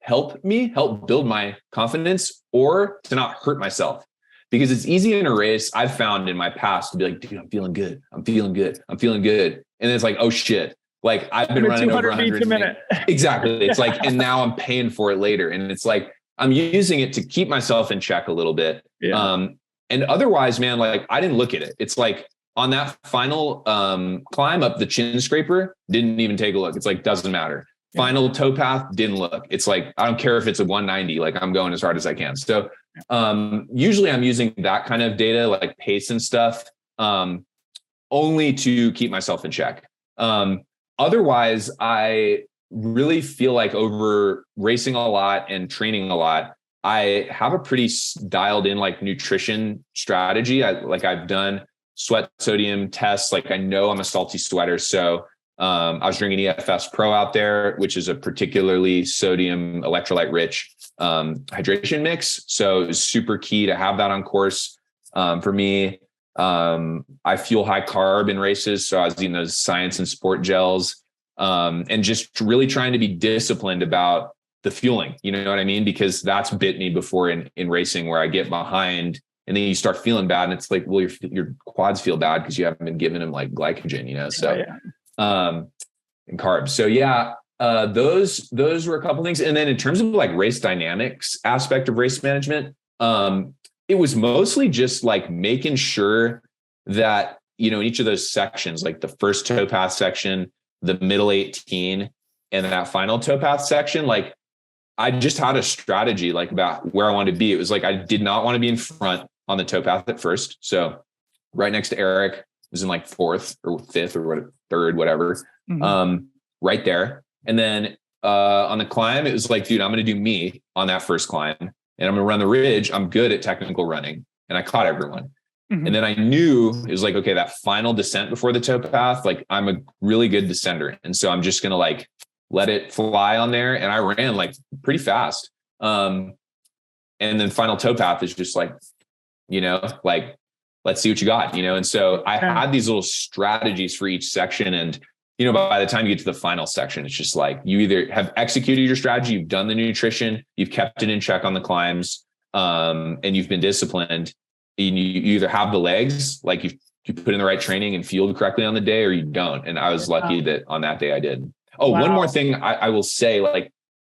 help build my confidence or to not hurt myself. Because it's easy in a race, I've found in my past to be like, dude, I'm feeling good. And then it's like, oh shit. Like I've been running over 100 beats a minute. Exactly. It's like, and now I'm paying for it later. And it's like, I'm using it to keep myself in check a little bit. Yeah. And otherwise, man, like I didn't look at it. It's like on that final climb up the chin scraper, didn't even take a look. It's like, doesn't matter. Yeah. Final towpath, didn't look. It's like, I don't care if it's a 190, like I'm going as hard as I can. So usually I'm using that kind of data, like pace and stuff, only to keep myself in check. Otherwise, I really feel like over racing a lot and training a lot, I have a pretty dialed in like nutrition strategy. I've done sweat sodium tests. Like I know I'm a salty sweater. So I was drinking EFS Pro out there, which is a particularly sodium electrolyte rich hydration mix. So it was super key to have that on course. For me, I fuel high carb in races. So I was eating those science and sport gels, and just really trying to be disciplined about the fueling, you know what I mean? Because that's bit me before in racing, where I get behind and then you start feeling bad. And it's like, well, your quads feel bad because you haven't been giving them like glycogen, you know? So, and carbs. So yeah, those were a couple things. And then in terms of like race dynamics aspect of race management, it was mostly just like making sure that, you know, in each of those sections, like the first towpath section, the middle 18, and then that final towpath section, like I just had a strategy like about where I wanted to be. It was like, I did not want to be in front on the towpath at first. So right next to Eric was in like fourth or fifth or third, whatever, right there. And then on the climb, it was like, dude, I'm going to do me on that first climb and I'm going to run the ridge. I'm good at technical running. And I caught everyone. And then I knew it was like, okay, that final descent before the towpath, like I'm a really good descender. And so I'm just going to like let it fly on there. And I ran like pretty fast. And then final towpath is just like, you know, like, let's see what you got, you know? And so I had these little strategies for each section. And, you know, by the time you get to the final section, it's just like, you either have executed your strategy, you've done the nutrition, you've kept it in check on the climbs, and you've been disciplined. You either have the legs, like you put in the right training and fueled correctly on the day, or you don't. And I was lucky that on that day I did. Oh, one more thing I will say, like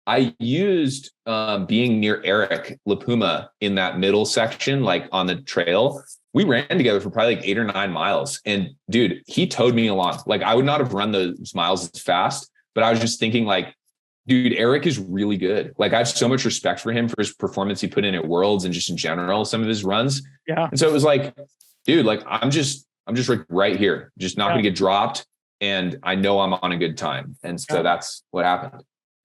I used being near Eric LaPuma in that middle section, like on the trail. We ran together for probably like 8 or 9 miles. And dude, he towed me along. Like I would not have run those miles as fast, but I was just thinking like, dude, Eric is really good. Like I have so much respect for him for his performance he put in at Worlds and just in general, some of his runs. Yeah. And so it was like, dude, like I'm just like right here, just not going to get dropped. And I know I'm on a good time. And so that's what happened.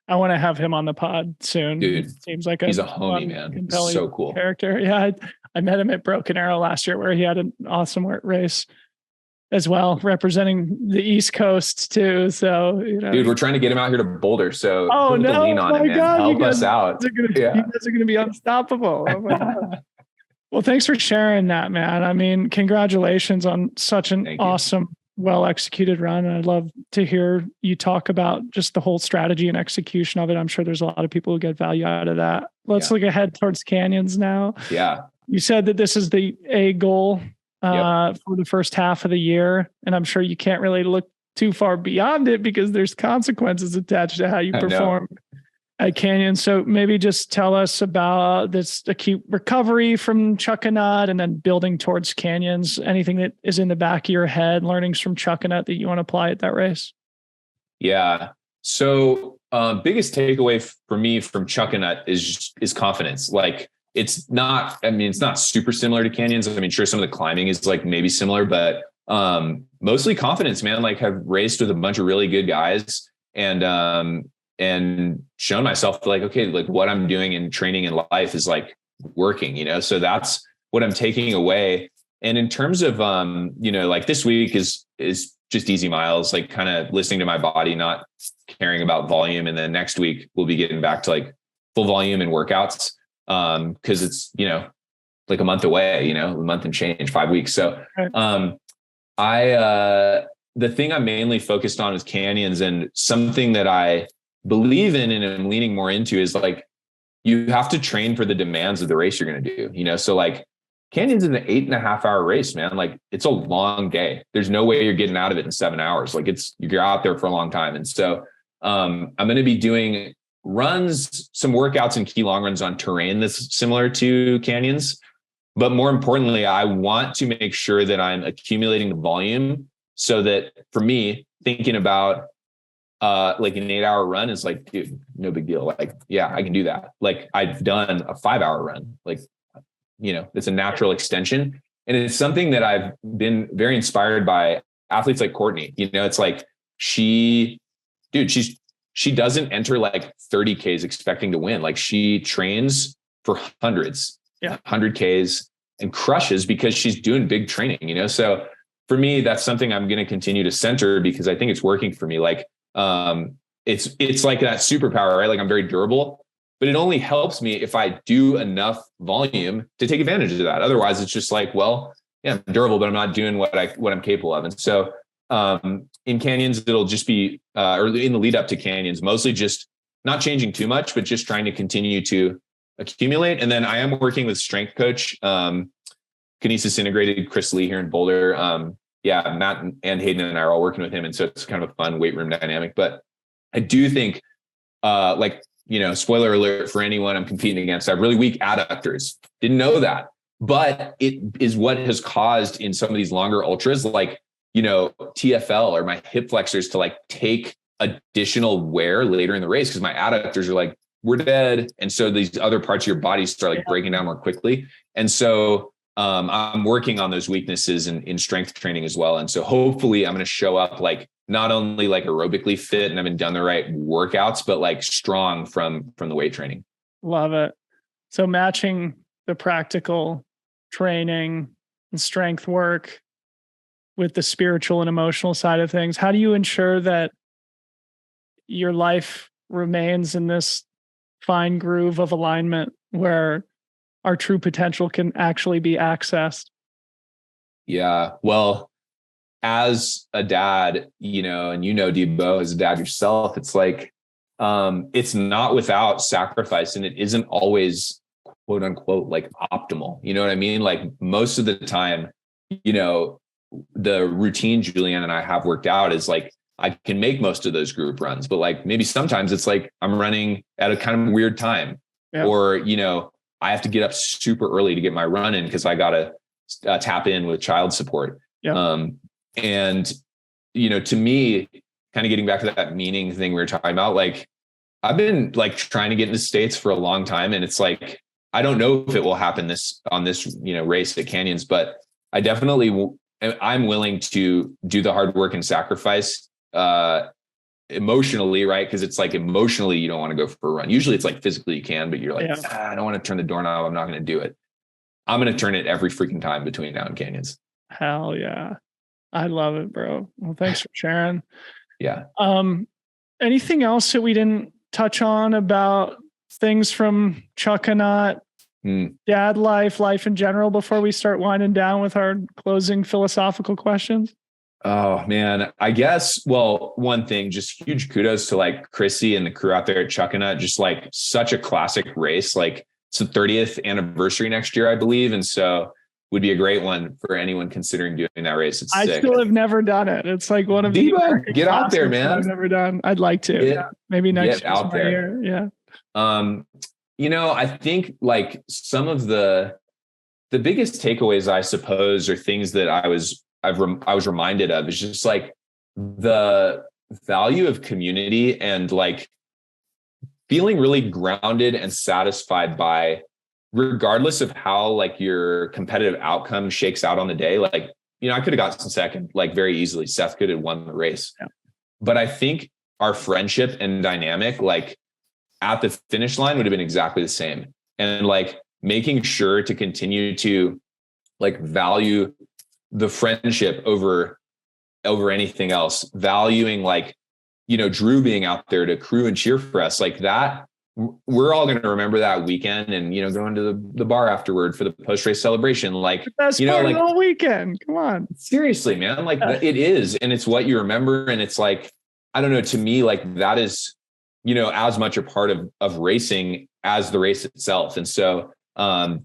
I want to have him on the pod soon. Dude, seems like he's a homie, man. He's so cool character. Yeah. I met him at Broken Arrow last year where he had an awesome race as well, representing the East Coast too. So, you know, dude, we're trying to get him out here to Boulder. So lean on him, man. God, help us out. You guys are going to be unstoppable. Oh my God. Well, thanks for sharing that, man. I mean, congratulations on such an awesome, well-executed run. And I'd love to hear you talk about just the whole strategy and execution of it. I'm sure there's a lot of people who get value out of that. Let's look ahead towards canyons now. Yeah. You said that this is the A goal for the first half of the year. And I'm sure you can't really look too far beyond it because there's consequences attached to how you perform at Canyon. So maybe just tell us about this acute recovery from Chuckanut and then building towards canyons, anything that is in the back of your head, learnings from Chuckanut that you want to apply at that race. Yeah. So biggest takeaway for me from Chuckanut is confidence. Like it's not super similar to canyons. I mean, sure, some of the climbing is like maybe similar, but mostly confidence, man. Like have raced with a bunch of really good guys and shown myself like, okay, like what I'm doing in training in life is like working, you know? So that's what I'm taking away. And in terms of, like this week is just easy miles, like kind of listening to my body, not caring about volume. And then next week we'll be getting back to like full volume and workouts. Cause it's, like a month away, a month and change, 5 weeks. So, the thing I'm mainly focused on is canyons, and something that I believe in and I'm leaning more into is like, you have to train for the demands of the race you're going to do, so like canyons is an 8.5 hour race, man. Like it's a long day. There's no way you're getting out of it in 7 hours. Like you're out there for a long time. And so, I'm going to be doing runs some workouts and key long runs on terrain that's similar to canyons. But more importantly, I want to make sure that I'm accumulating the volume so that for me, thinking about like an 8-hour run is like, dude, no big deal. Like, yeah, I can do that. Like I've done a 5-hour run. Like, it's a natural extension. And it's something that I've been very inspired by athletes like Courtney. It's like she doesn't enter like 30Ks expecting to win. Like she trains for hundreds, 100Ks and crushes because she's doing big training, So for me, that's something I'm going to continue to center because I think it's working for me. Like, it's like that superpower, right? Like I'm very durable, but it only helps me if I do enough volume to take advantage of that. Otherwise it's just like, well, yeah, I'm durable, but I'm not doing what I'm capable of. And so, in canyons, it'll just be, or in the lead up to canyons, mostly just not changing too much, but just trying to continue to accumulate. And then I am working with strength coach, Kinesis Integrated, Chris Lee here in Boulder. Matt and Hayden and I are all working with him. And so it's kind of a fun weight room dynamic, but I do think, spoiler alert for anyone I'm competing against, I have really weak adductors. Didn't know that, but it is what has caused in some of these longer ultras, like, TFL or my hip flexors to like take additional wear later in the race. Cause my adductors are like, we're dead. And so these other parts of your body start like breaking down more quickly. And so, I'm working on those weaknesses in strength training as well. And so hopefully I'm going to show up like not only like aerobically fit and haven't done the right workouts, but like strong from the weight training. Love it. So matching the practical training and strength work with the spiritual and emotional side of things, how do you ensure that your life remains in this fine groove of alignment where our true potential can actually be accessed? Yeah. Well, as a dad, and Debo, as a dad yourself, it's like, it's not without sacrifice and it isn't always quote unquote, like optimal. You know what I mean? Like most of the time, the routine Julianne and I have worked out is like, I can make most of those group runs, but like maybe sometimes it's like I'm running at a kind of weird time or, I have to get up super early to get my run in because I got to tap in with child support. And, to me, kind of getting back to that meaning thing we were talking about, like I've been like trying to get in the States for a long time. And it's like, I don't know if it will happen on this race at Canyons, but I definitely I'm willing to do the hard work and sacrifice emotionally, right? Because it's like emotionally, you don't want to go for a run. Usually it's like physically you can, but you're like, I don't want to turn the doorknob. I'm not going to do it. I'm going to turn it every freaking time between now and Canyons. Hell yeah. I love it, bro. Well, thanks for sharing. Yeah. Anything else that we didn't touch on about things from Chuckanut, dad life in general before we start winding down with our closing philosophical questions? Oh man, I guess, well, one thing, just huge kudos to like Chrissy and the crew out there at Chuckanut, just like such a classic race. Like it's the 30th anniversary next year, I believe. And so would be a great one for anyone considering doing that race. It's sick. Still have never done it. It's like one of the get out there, man. I've never done. I'd like to. Maybe next year. Out there. Yeah. I think like some of the biggest takeaways, I suppose, are things that I was reminded of is just like the value of community and like feeling really grounded and satisfied by, regardless of how like your competitive outcome shakes out on the day. Like, I could have gotten second, like very easily. Seth could have won the race, but I think our friendship and dynamic, like at the finish line would have been exactly the same. And like making sure to continue to like value the friendship over anything else, valuing like, Drew being out there to crew and cheer for us like that. We're all going to remember that weekend and, going to the bar afterward for the post-race celebration. Like, the best part of the whole weekend. Come on. Seriously, man. Like it is. And it's what you remember. And it's like, I don't know, to me, like that is, as much a part of racing as the race itself. And so,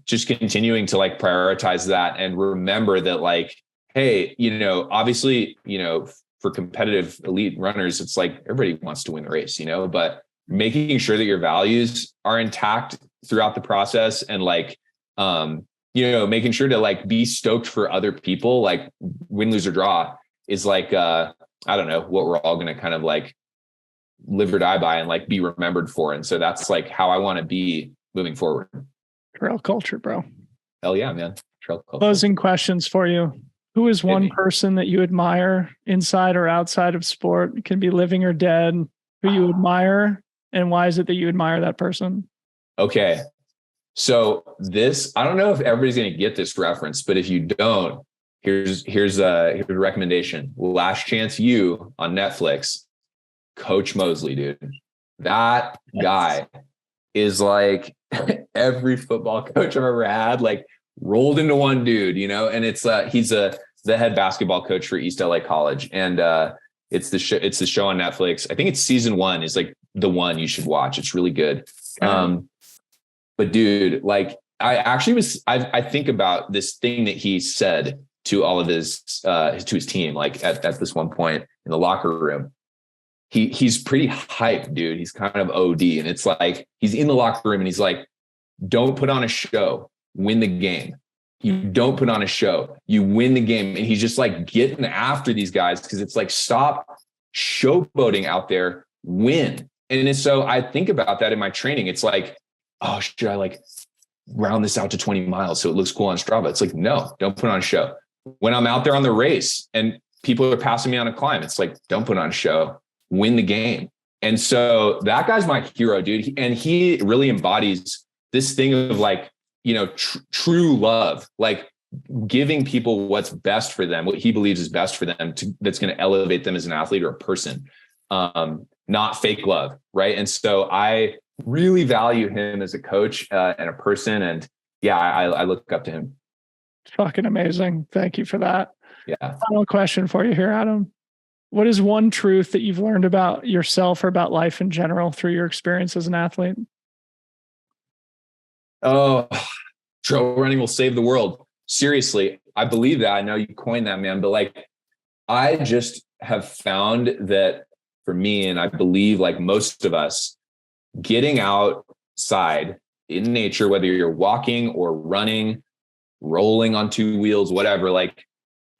just continuing to like prioritize that and remember that like, hey, obviously, for competitive elite runners, it's like everybody wants to win the race, but making sure that your values are intact throughout the process, and like, making sure to like be stoked for other people, like win, lose or draw is like, I don't know, what we're all going to kind of like live or die by and like be remembered for. And so that's like how I want to be moving forward. Trail culture, bro. Hell yeah, man. Trail culture. Closing questions for you. Who is one person that you admire inside or outside of sport? It can be living or dead, who you admire, and why is it that you admire that person? Okay. So this, I don't know if everybody's going to get this reference, but if you don't, here's a recommendation. Last Chance U on Netflix. Coach Mosley, dude. That guy is like every football coach I've ever had, like rolled into one dude, and it's he's the head basketball coach for East LA College. And it's the show on Netflix. I think it's season 1 is like the one you should watch. It's really good. But dude, like I think about this thing that he said to all of his team, like at this one point in the locker room. He's pretty hyped, dude. He's kind of OD. And it's like, he's in the locker room and he's like, don't put on a show, win the game. You don't put on a show, you win the game. And he's just like getting after these guys. Cause it's like, stop showboating out there, win. And so I think about that in my training. It's like, oh, should I like round this out to 20 miles so it looks cool on Strava? It's like, no, don't put on a show. When I'm out there on the race and people are passing me on a climb, it's like, don't put on a show, win the game. And so that guy's my hero, dude. And he really embodies this thing of like, true love, like giving people what's best for them, what he believes is best for them, that's going to elevate them as an athlete or a person, not fake love. Right. And so I really value him as a coach and a person. And yeah, I look up to him. Fucking amazing. Thank you for that. Yeah. Final question for you here, Adam. What is one truth that you've learned about yourself or about life in general through your experience as an athlete? Oh, trail running will save the world. Seriously, I believe that. I know you coined that, man, but like, I just have found that for me, and I believe like most of us, getting outside in nature, whether you're walking or running, rolling on 2 wheels, whatever, like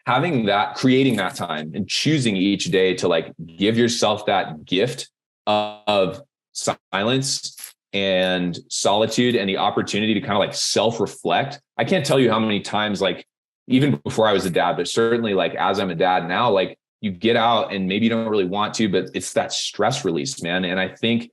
having that, creating that time and choosing each day to like give yourself that gift of silence and solitude and the opportunity to kind of like self-reflect. I can't tell you how many times, like even before I was a dad, but certainly like as I'm a dad now, like you get out and maybe you don't really want to, but it's that stress release, man. And I think,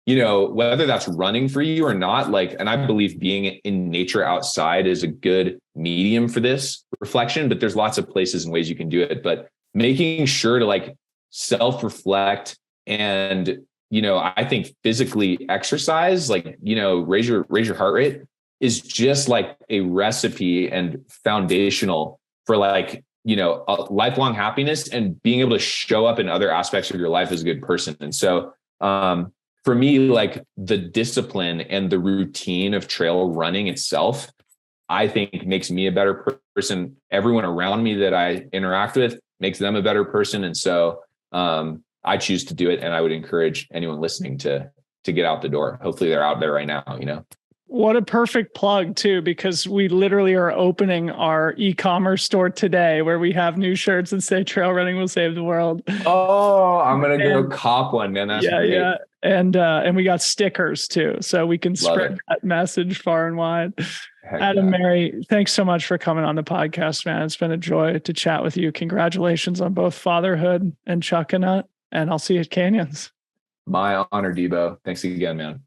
whether that's running for you or not, like, and I believe being in nature outside is a good medium for this reflection, but there's lots of places and ways you can do it. But making sure to like self-reflect and, I think physically exercise, like, raise your heart rate is just like a recipe and foundational for like, a lifelong happiness and being able to show up in other aspects of your life as a good person. And so, for me, like the discipline and the routine of trail running itself, I think makes me a better person. Everyone around me that I interact with makes them a better person. And so I choose to do it. And I would encourage anyone listening to get out the door. Hopefully they're out there right now, What a perfect plug too, because we literally are opening our e-commerce store today where we have new shirts that say trail running will save the world. Oh, I'm going to go cop one, man. That's great. Yeah. And we got stickers too. So we can spread that message far and wide. Heck Adam, yeah. Mary, thanks so much for coming on the podcast, man. It's been a joy to chat with you. Congratulations on both fatherhood and Chuckanut, and I'll see you at Canyons. My honor, Debo. Thanks again, man.